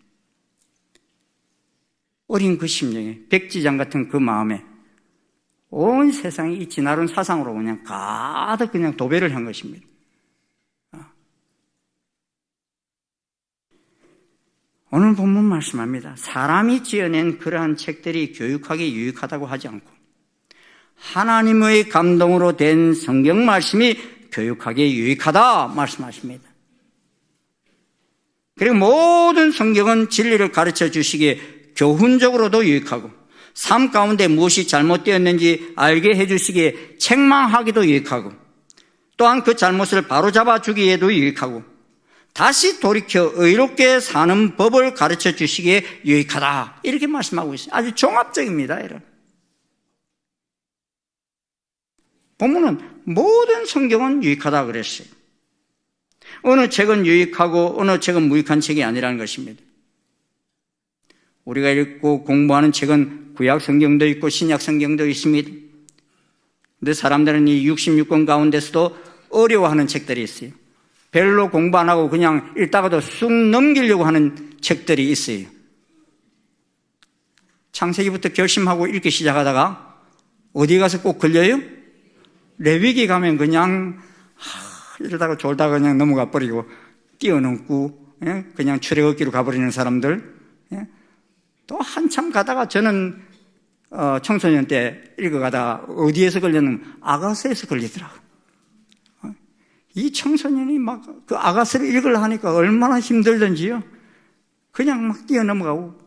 어린 그 심령에, 백지장 같은 그 마음에 온 세상이 이 진화론 사상으로 그냥 가득 그냥 도배를 한 것입니다. 오늘 본문 말씀합니다. 사람이 지어낸 그러한 책들이 교육하기에 유익하다고 하지 않고 하나님의 감동으로 된 성경 말씀이 교육하기에 유익하다 말씀하십니다. 그리고 모든 성경은 진리를 가르쳐 주시기에 교훈적으로도 유익하고 삶 가운데 무엇이 잘못되었는지 알게 해주시기에 책망하기도 유익하고 또한 그 잘못을 바로잡아 주기에도 유익하고 다시 돌이켜 의롭게 사는 법을 가르쳐 주시기에 유익하다. 이렇게 말씀하고 있어요. 아주 종합적입니다. 여러분. 본문은 모든 성경은 유익하다 그랬어요. 어느 책은 유익하고 어느 책은 무익한 책이 아니라는 것입니다. 우리가 읽고 공부하는 책은 구약 성경도 있고 신약 성경도 있습니다. 근데 사람들은 이 66권 가운데서도 어려워하는 책들이 있어요. 별로 공부 안 하고 그냥 읽다가도 쑥 넘기려고 하는 책들이 있어요. 창세기부터 결심하고 읽기 시작하다가 어디 가서 꼭 걸려요? 레위기 가면 그냥 이러다가 졸다가 그냥 넘어가 버리고 뛰어넘고 그냥 출애굽기로 가버리는 사람들. 또 한참 가다가 저는 청소년 때 읽어가다가 어디에서 걸렸는 아가서에서 걸리더라고요. 이 청소년이 막 그 아가서를 읽으려 하니까 얼마나 힘들던지요. 그냥 막 뛰어넘어가고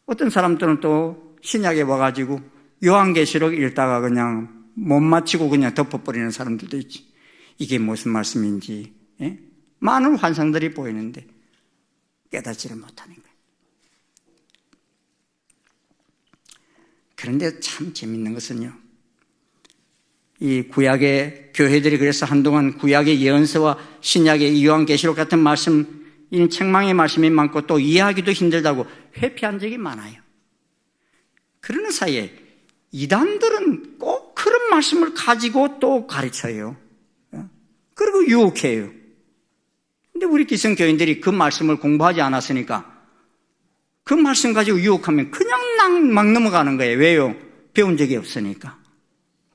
어떤 사람들은 또 신약에 와가지고 요한계시록 읽다가 그냥 못 맞히고 그냥 덮어버리는 사람들도 있지. 이게 무슨 말씀인지 많은 환상들이 보이는데 깨닫지를 못하는 거예요. 그런데 참 재밌는 것은요, 이 구약의 교회들이 그래서 한동안 구약의 예언서와 신약의 요한계시록 같은 말씀, 이 책망의 말씀이 많고 또 이해하기도 힘들다고 회피한 적이 많아요. 그러는 사이에 이단들은 꼭 그런 말씀을 가지고 또 가르쳐요. 그리고 유혹해요. 근데 우리 기성교인들이 그 말씀을 공부하지 않았으니까 그 말씀 가지고 유혹하면 그냥 막 넘어가는 거예요. 왜요? 배운 적이 없으니까.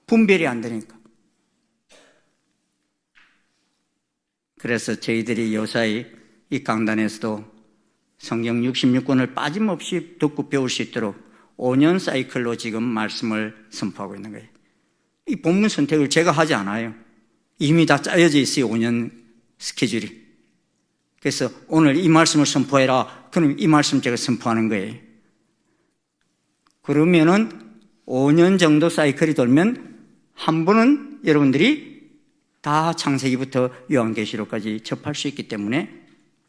분별이 안 되니까. 그래서 저희들이 요사이 이 강단에서도 성경 66권을 빠짐없이 듣고 배울 수 있도록 5년 사이클로 지금 말씀을 선포하고 있는 거예요. 이 본문 선택을 제가 하지 않아요. 이미 다 짜여져 있어요. 5년 스케줄이. 그래서 오늘 이 말씀을 선포해라. 그럼 이 말씀 제가 선포하는 거예요. 그러면은 5년 정도 사이클이 돌면 한 번은 여러분들이 다 창세기부터 요한계시록까지 접할 수 있기 때문에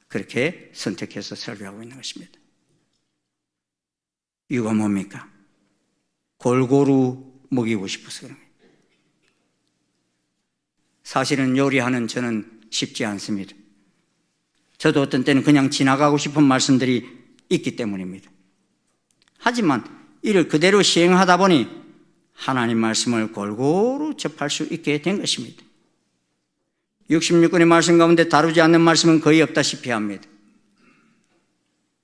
그렇게 선택해서 설교하고 있는 것입니다. 이유가 뭡니까? 골고루 먹이고 싶어서 그런 거예요. 사실은 요리하는 저는 쉽지 않습니다. 저도 어떤 때는 그냥 지나가고 싶은 말씀들이 있기 때문입니다. 하지만 이를 그대로 시행하다 보니 하나님 말씀을 골고루 접할 수 있게 된 것입니다. 66권의 말씀 가운데 다루지 않는 말씀은 거의 없다시피 합니다.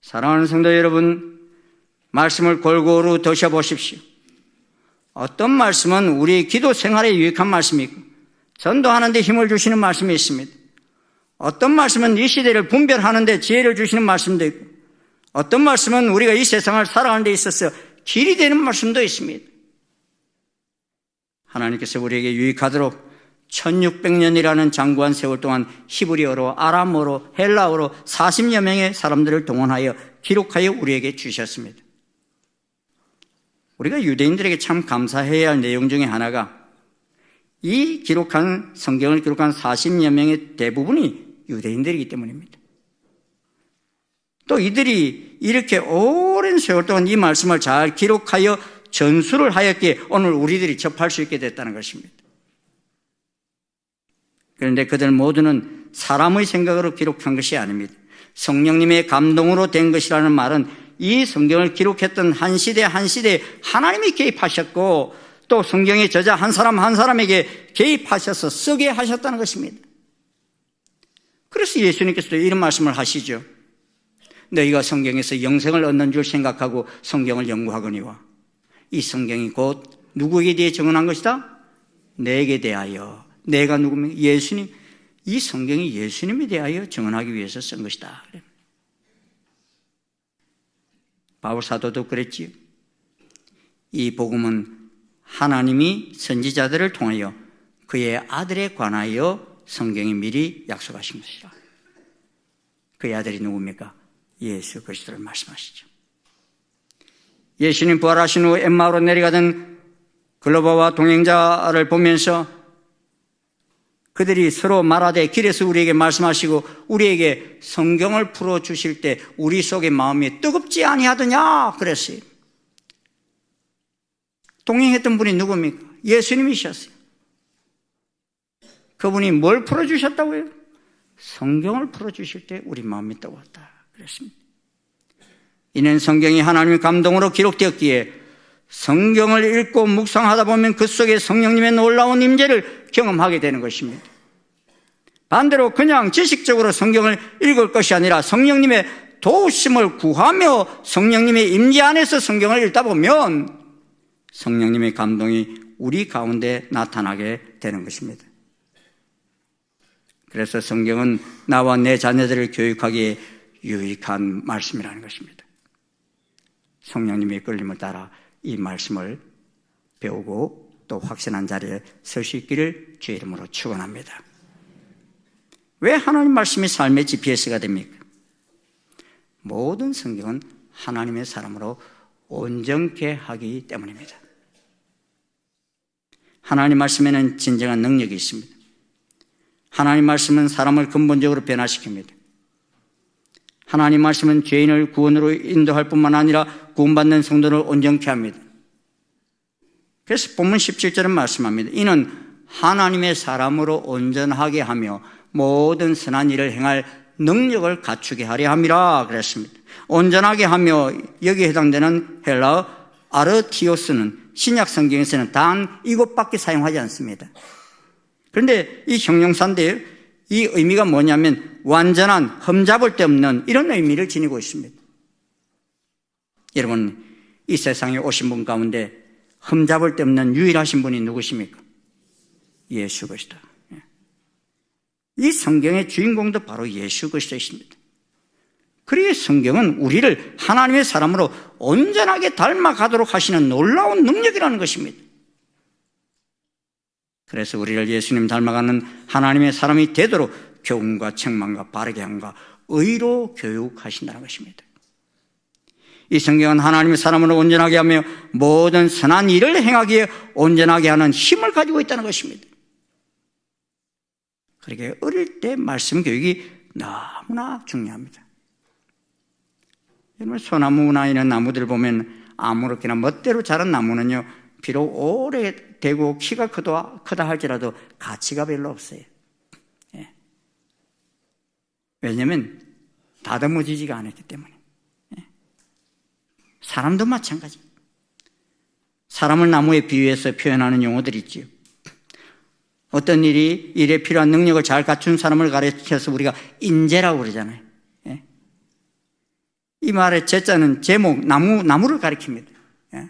사랑하는 성도 여러분, 말씀을 골고루 드셔보십시오. 어떤 말씀은 우리 기도 생활에 유익한 말씀이 있고 전도하는 데 힘을 주시는 말씀이 있습니다. 어떤 말씀은 이 시대를 분별하는 데 지혜를 주시는 말씀도 있고 어떤 말씀은 우리가 이 세상을 살아가는 데 있어서 길이 되는 말씀도 있습니다. 하나님께서 우리에게 유익하도록 1600년이라는 장구한 세월 동안 히브리어로, 아람어로, 헬라어로 40여 명의 사람들을 동원하여 기록하여 우리에게 주셨습니다. 우리가 유대인들에게 참 감사해야 할 내용 중에 하나가 이 기록한 성경을 기록한 40여 명의 대부분이 유대인들이기 때문입니다. 또 이들이 이렇게 오랜 세월 동안 이 말씀을 잘 기록하여 전수를 하였기에 오늘 우리들이 접할 수 있게 됐다는 것입니다. 그런데 그들 모두는 사람의 생각으로 기록한 것이 아닙니다. 성령님의 감동으로 된 것이라는 말은 이 성경을 기록했던 한 시대 한 시대에 하나님이 개입하셨고 또 성경의 저자 한 사람 한 사람에게 개입하셔서 쓰게 하셨다는 것입니다. 그래서 예수님께서도 이런 말씀을 하시죠. 너희가 성경에서 영생을 얻는 줄 생각하고 성경을 연구하거니와 이 성경이 곧 누구에게 대해 증언한 것이다? 내게 대하여. 내가 누구면 예수님, 이 성경이 예수님에 대하여 증언하기 위해서 쓴 것이다. 바울 사도도 그랬지요. 이 복음은 하나님이 선지자들을 통하여 그의 아들에 관하여 성경이 미리 약속하신 것이라. 그의 아들이 누굽니까? 예수 그리스도를 말씀하시죠. 예수님 부활하신 후 엠마오로 내려가던 글로바와 동행자를 보면서 그들이 서로 말하되 길에서 우리에게 말씀하시고 우리에게 성경을 풀어주실 때 우리 속의 마음이 뜨겁지 아니하더냐 그랬어요. 동행했던 분이 누굽니까? 예수님이셨어요. 그분이 뭘 풀어주셨다고요? 성경을 풀어주실 때 우리 마음이 뜨거웠다 그랬습니다. 이는 성경이 하나님의 감동으로 기록되었기에 성경을 읽고 묵상하다 보면 그 속에 성령님의 놀라운 임재를 경험하게 되는 것입니다. 반대로 그냥 지식적으로 성경을 읽을 것이 아니라 성령님의 도우심을 구하며 성령님의 임재 안에서 성경을 읽다 보면 성령님의 감동이 우리 가운데 나타나게 되는 것입니다. 그래서 성경은 나와 내 자녀들을 교육하기에 유익한 말씀이라는 것입니다. 성령님의 끌림을 따라 이 말씀을 배우고 또 확신한 자리에 설 수 있기를 주의 이름으로 축원합니다. 왜 하나님 말씀이 삶의 GPS가 됩니까? 모든 성경은 하나님의 사람으로 온전케 하기 때문입니다. 하나님 말씀에는 진정한 능력이 있습니다. 하나님 말씀은 사람을 근본적으로 변화시킵니다. 하나님 말씀은 죄인을 구원으로 인도할 뿐만 아니라 구원받는 성도를 온전케 합니다. 그래서 본문 17절은 말씀합니다. 이는 하나님의 사람으로 온전하게 하며 모든 선한 일을 행할 능력을 갖추게 하려 함이라 그랬습니다. 온전하게 하며 여기에 해당되는 헬라어 아르티오스는 신약 성경에서는 단 이것밖에 사용하지 않습니다. 그런데 이 형용사인데 이 의미가 뭐냐면 완전한 흠잡을 데 없는 이런 의미를 지니고 있습니다. 여러분, 이 세상에 오신 분 가운데 흠잡을 데 없는 유일하신 분이 누구십니까? 예수 그리스도. 이 성경의 주인공도 바로 예수 그리스도이십니다. 그리고 성경은 우리를 하나님의 사람으로 온전하게 닮아가도록 하시는 놀라운 능력이라는 것입니다. 그래서 우리를 예수님 닮아가는 하나님의 사람이 되도록 교훈과 책망과 바르게 함과 의로 교육하신다는 것입니다. 이 성경은 하나님의 사람으로 온전하게 하며 모든 선한 일을 행하기에 온전하게 하는 힘을 가지고 있다는 것입니다. 그러게 어릴 때 말씀 교육이 너무나 중요합니다. 여러분, 소나무나 이런 나무들 보면 아무렇게나 멋대로 자란 나무는요, 비록 오래되고 키가 크다 할지라도 가치가 별로 없어요. 예. 왜냐하면 다듬어지지가 않았기 때문에. 예. 사람도 마찬가지. 사람을 나무에 비유해서 표현하는 용어들이 있지요. 어떤 일에 필요한 능력을 잘 갖춘 사람을 가르쳐서 우리가 인재라고 그러잖아요. 예? 이 말의 제자는 제목, 나무를 가리킵니다. 예?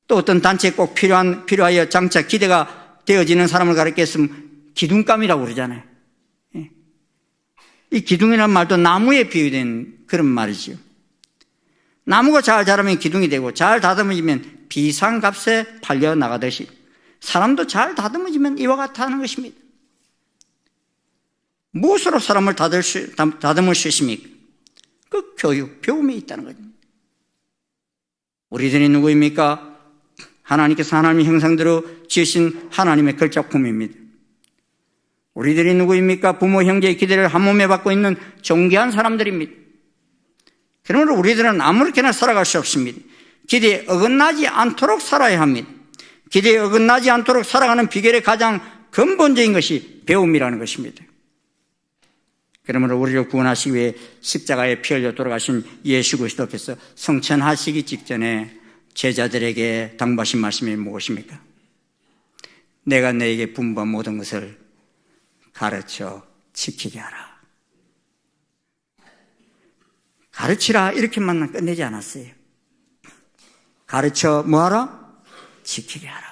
또 어떤 단체에 꼭 필요하여 장차 기대가 되어지는 사람을 가리켰으면 기둥감이라고 그러잖아요. 예? 이 기둥이라는 말도 나무에 비유된 그런 말이지요. 나무가 잘 자라면 기둥이 되고 잘 다듬어지면 비상값에 팔려 나가듯이 사람도 잘 다듬어지면 이와 같아 하는 것입니다. 무엇으로 사람을 다듬을 수 있습니까? 그 교육, 배움에 있다는 겁니다. 우리들이 누구입니까? 하나님께서 하나님의 형상대로 지으신 하나님의 걸작품입니다. 우리들이 누구입니까? 부모, 형제의 기대를 한 몸에 받고 있는 존귀한 사람들입니다. 그러므로 우리들은 아무렇게나 살아갈 수 없습니다. 기대에 어긋나지 않도록 살아야 합니다. 기대에 어긋나지 않도록 살아가는 비결의 가장 근본적인 것이 배움이라는 것입니다. 그러므로 우리를 구원하시기 위해 십자가에 피 흘려 돌아가신 예수 그리스도께서 성천하시기 직전에 제자들에게 당부하신 말씀이 무엇입니까? 내가 너에게 분부한 모든 것을 가르쳐 지키게 하라. 가르치라 이렇게만 끝내지 않았어요. 가르쳐 뭐하라? 지키게 하라.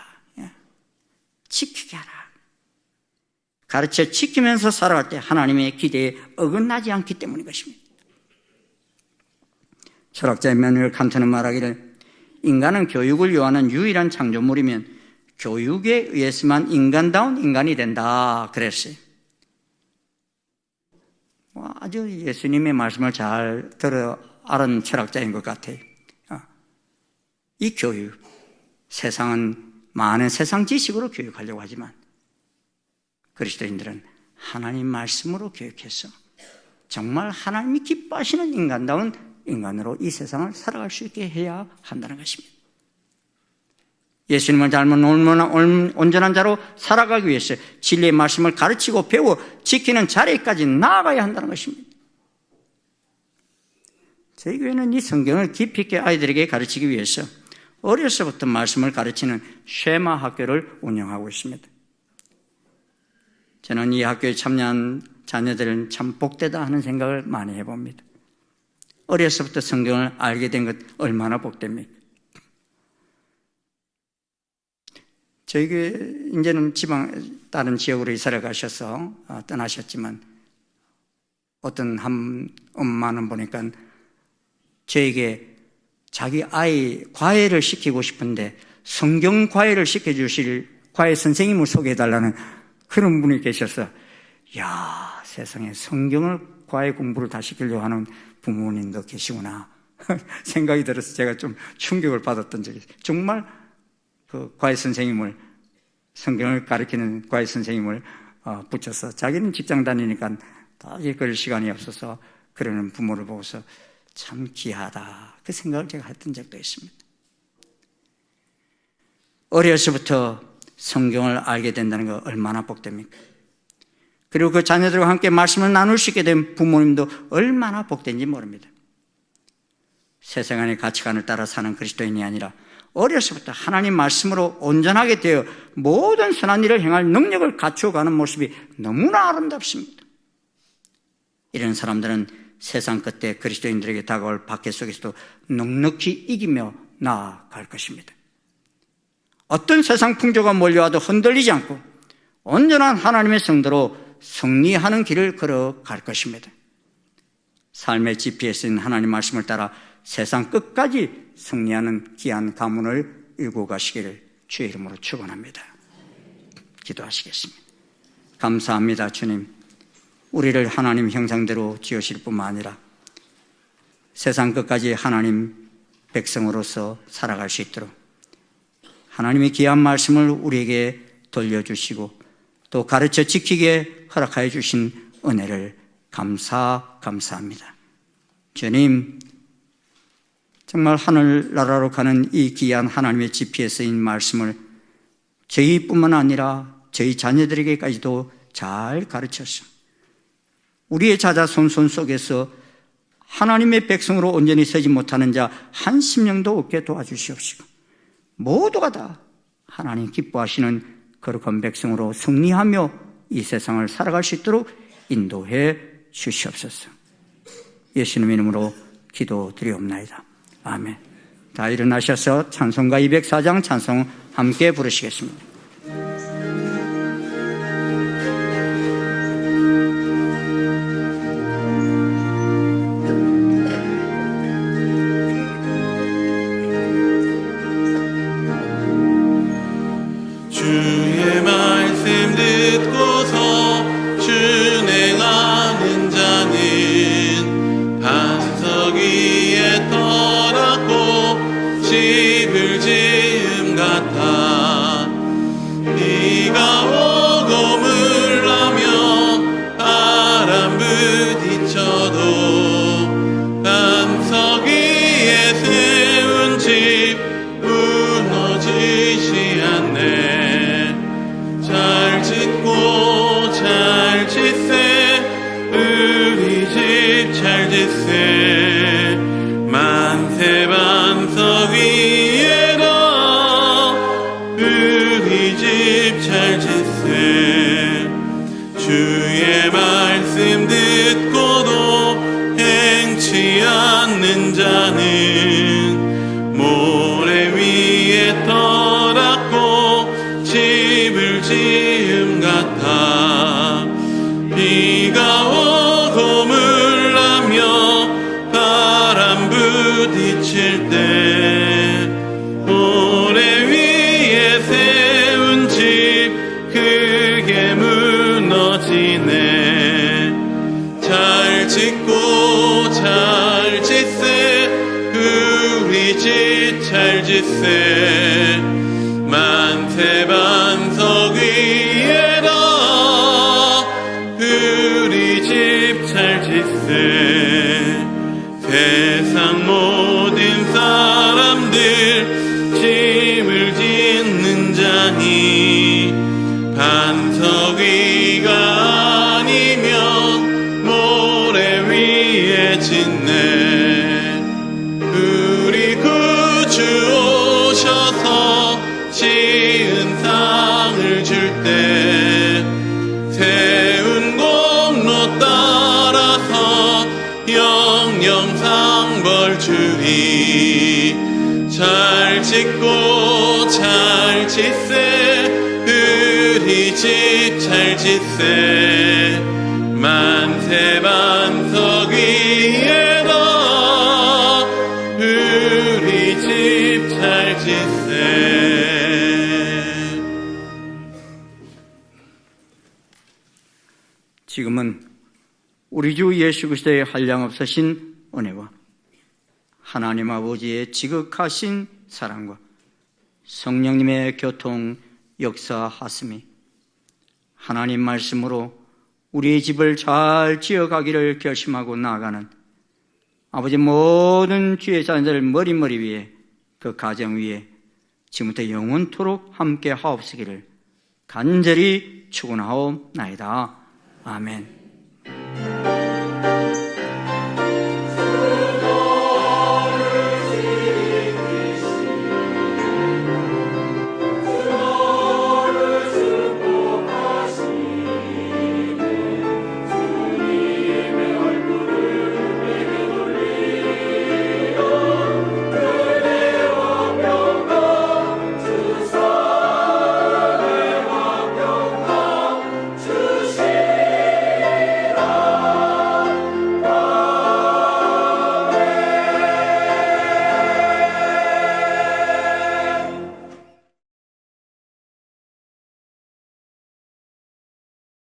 지키게 하라. 가르쳐 지키면서 살아갈 때 하나님의 기대에 어긋나지 않기 때문인 것입니다. 철학자 임마누엘 칸트는 말하기를 인간은 교육을 요하는 유일한 창조물이면 교육에 의해서만 인간다운 인간이 된다 그랬어요. 아주 예수님의 말씀을 잘 들어 알은 철학자인 것 같아요. 이 교육, 세상은 많은 세상 지식으로 교육하려고 하지만 그리스도인들은 하나님 말씀으로 교육해서 정말 하나님이 기뻐하시는 인간다운 인간으로 이 세상을 살아갈 수 있게 해야 한다는 것입니다. 예수님을 닮은 온전한 자로 살아가기 위해서 진리의 말씀을 가르치고 배워 지키는 자리까지 나아가야 한다는 것입니다. 저희 교회는 이 성경을 깊이 있게 아이들에게 가르치기 위해서 어려서부터 말씀을 가르치는 쉐마 학교를 운영하고 있습니다. 저는 이 학교에 참여한 자녀들은 참 복되다 하는 생각을 많이 해봅니다. 어려서부터 성경을 알게 된 것 얼마나 복됩니까? 저희 교회 이제는 다른 지역으로 이사를 가셔서 떠나셨지만 어떤 한 엄마는 보니까 저에게 자기 아이 과외를 시키고 싶은데 성경 과외를 시켜주실 과외 선생님을 소개해달라는 그런 분이 계셔서 야, 세상에 성경을 과외 공부를 다 시키려고 하는 부모님도 계시구나 생각이 들어서 제가 좀 충격을 받았던 적이 있어요. 정말 그 과외 선생님을 성경을 가르치는 과외 선생님을 붙여서 자기는 직장 다니니까 다 그럴 시간이 없어서 그러는 부모를 보고서 참 귀하다 그 생각을 제가 했던 적도 있습니다. 어려서부터 성경을 알게 된다는 거 얼마나 복됩니까? 그리고 그 자녀들과 함께 말씀을 나눌 수 있게 된 부모님도 얼마나 복된지 모릅니다. 세상 안의 가치관을 따라 사는 그리스도인이 아니라 어려서부터 하나님 말씀으로 온전하게 되어 모든 선한 일을 행할 능력을 갖추어가는 모습이 너무나 아름답습니다. 이런 사람들은 세상 끝에 그리스도인들에게 다가올 박해 속에서도 넉넉히 이기며 나아갈 것입니다. 어떤 세상 풍조가 몰려와도 흔들리지 않고 온전한 하나님의 성도로 승리하는 길을 걸어갈 것입니다. 삶의 GPS인 하나님 말씀을 따라 세상 끝까지 승리하는 귀한 가문을 이루고 가시기를 주의 이름으로 축원합니다. 기도하시겠습니다. 감사합니다. 주님, 우리를 하나님 형상대로 지으실 뿐만 아니라 세상 끝까지 하나님 백성으로서 살아갈 수 있도록 하나님의 귀한 말씀을 우리에게 돌려주시고 또 가르쳐 지키게 허락하여 주신 은혜를 감사합니다. 주님, 정말 하늘나라로 가는 이 귀한 하나님의 GPS인 말씀을 저희뿐만 아니라 저희 자녀들에게까지도 잘 가르쳐서 우리의 자자손손 속에서 하나님의 백성으로 온전히 서지 못하는 자 한 심령도 없게 도와주시옵시고 모두가 다 하나님 기뻐하시는 거룩한 백성으로 승리하며 이 세상을 살아갈 수 있도록 인도해 주시옵소서. 예수님 이름으로 기도드리옵나이다. 아멘. 다 일어나셔서 찬송가 204장 찬송 함께 부르시겠습니다. 주의 말씀 듣고서 준행하는 자는 반석 위에 터놨고 집을 지음 같아. 비가 오고 물나며 바람 부딪혀도 반석 위에 세운 집 무너지지 않네. 잘 짓고 잘 짓세 우리 집 잘 짓세. 만세 반석 위에다 우리 집 잘 짓세. 주의 말씀 듣고도 행치 않는 자는 모래 위에 터놨고 집을 지음 같아. 비가 오고 물나며 바람 부딪힐 때 모래 위에 세운 집 크게 무너지네. 잘 짓고 잘 짓세 우리 집 잘 짓세. 만세 반석 위에다 우리 집 잘 짓세. 세상 모든 사람들 집을 짓는 자니 반석 위가 아니면 모래 위에 짓네. 우리 구주 오셔서 지은 상을 줄 때 세운 공로 따라서 영영상벌 주리. 잘 짓고 잘 짓세 우리 집 잘 짓세. 만세 반석 위에다 우리 집 잘 짓세. 지금은 우리 주 예수 그리스도의 한량없으신 은혜와 하나님 아버지의 지극하신 사랑과 성령님의 교통 역사하심이 하나님 말씀으로 우리의 집을 잘 지어가기를 결심하고 나아가는 아버지 모든 주의 자녀들 머리 위에 그 가정 위에 지금부터 영원토록 함께 하옵시기를 간절히 축원하옵나이다. 아멘.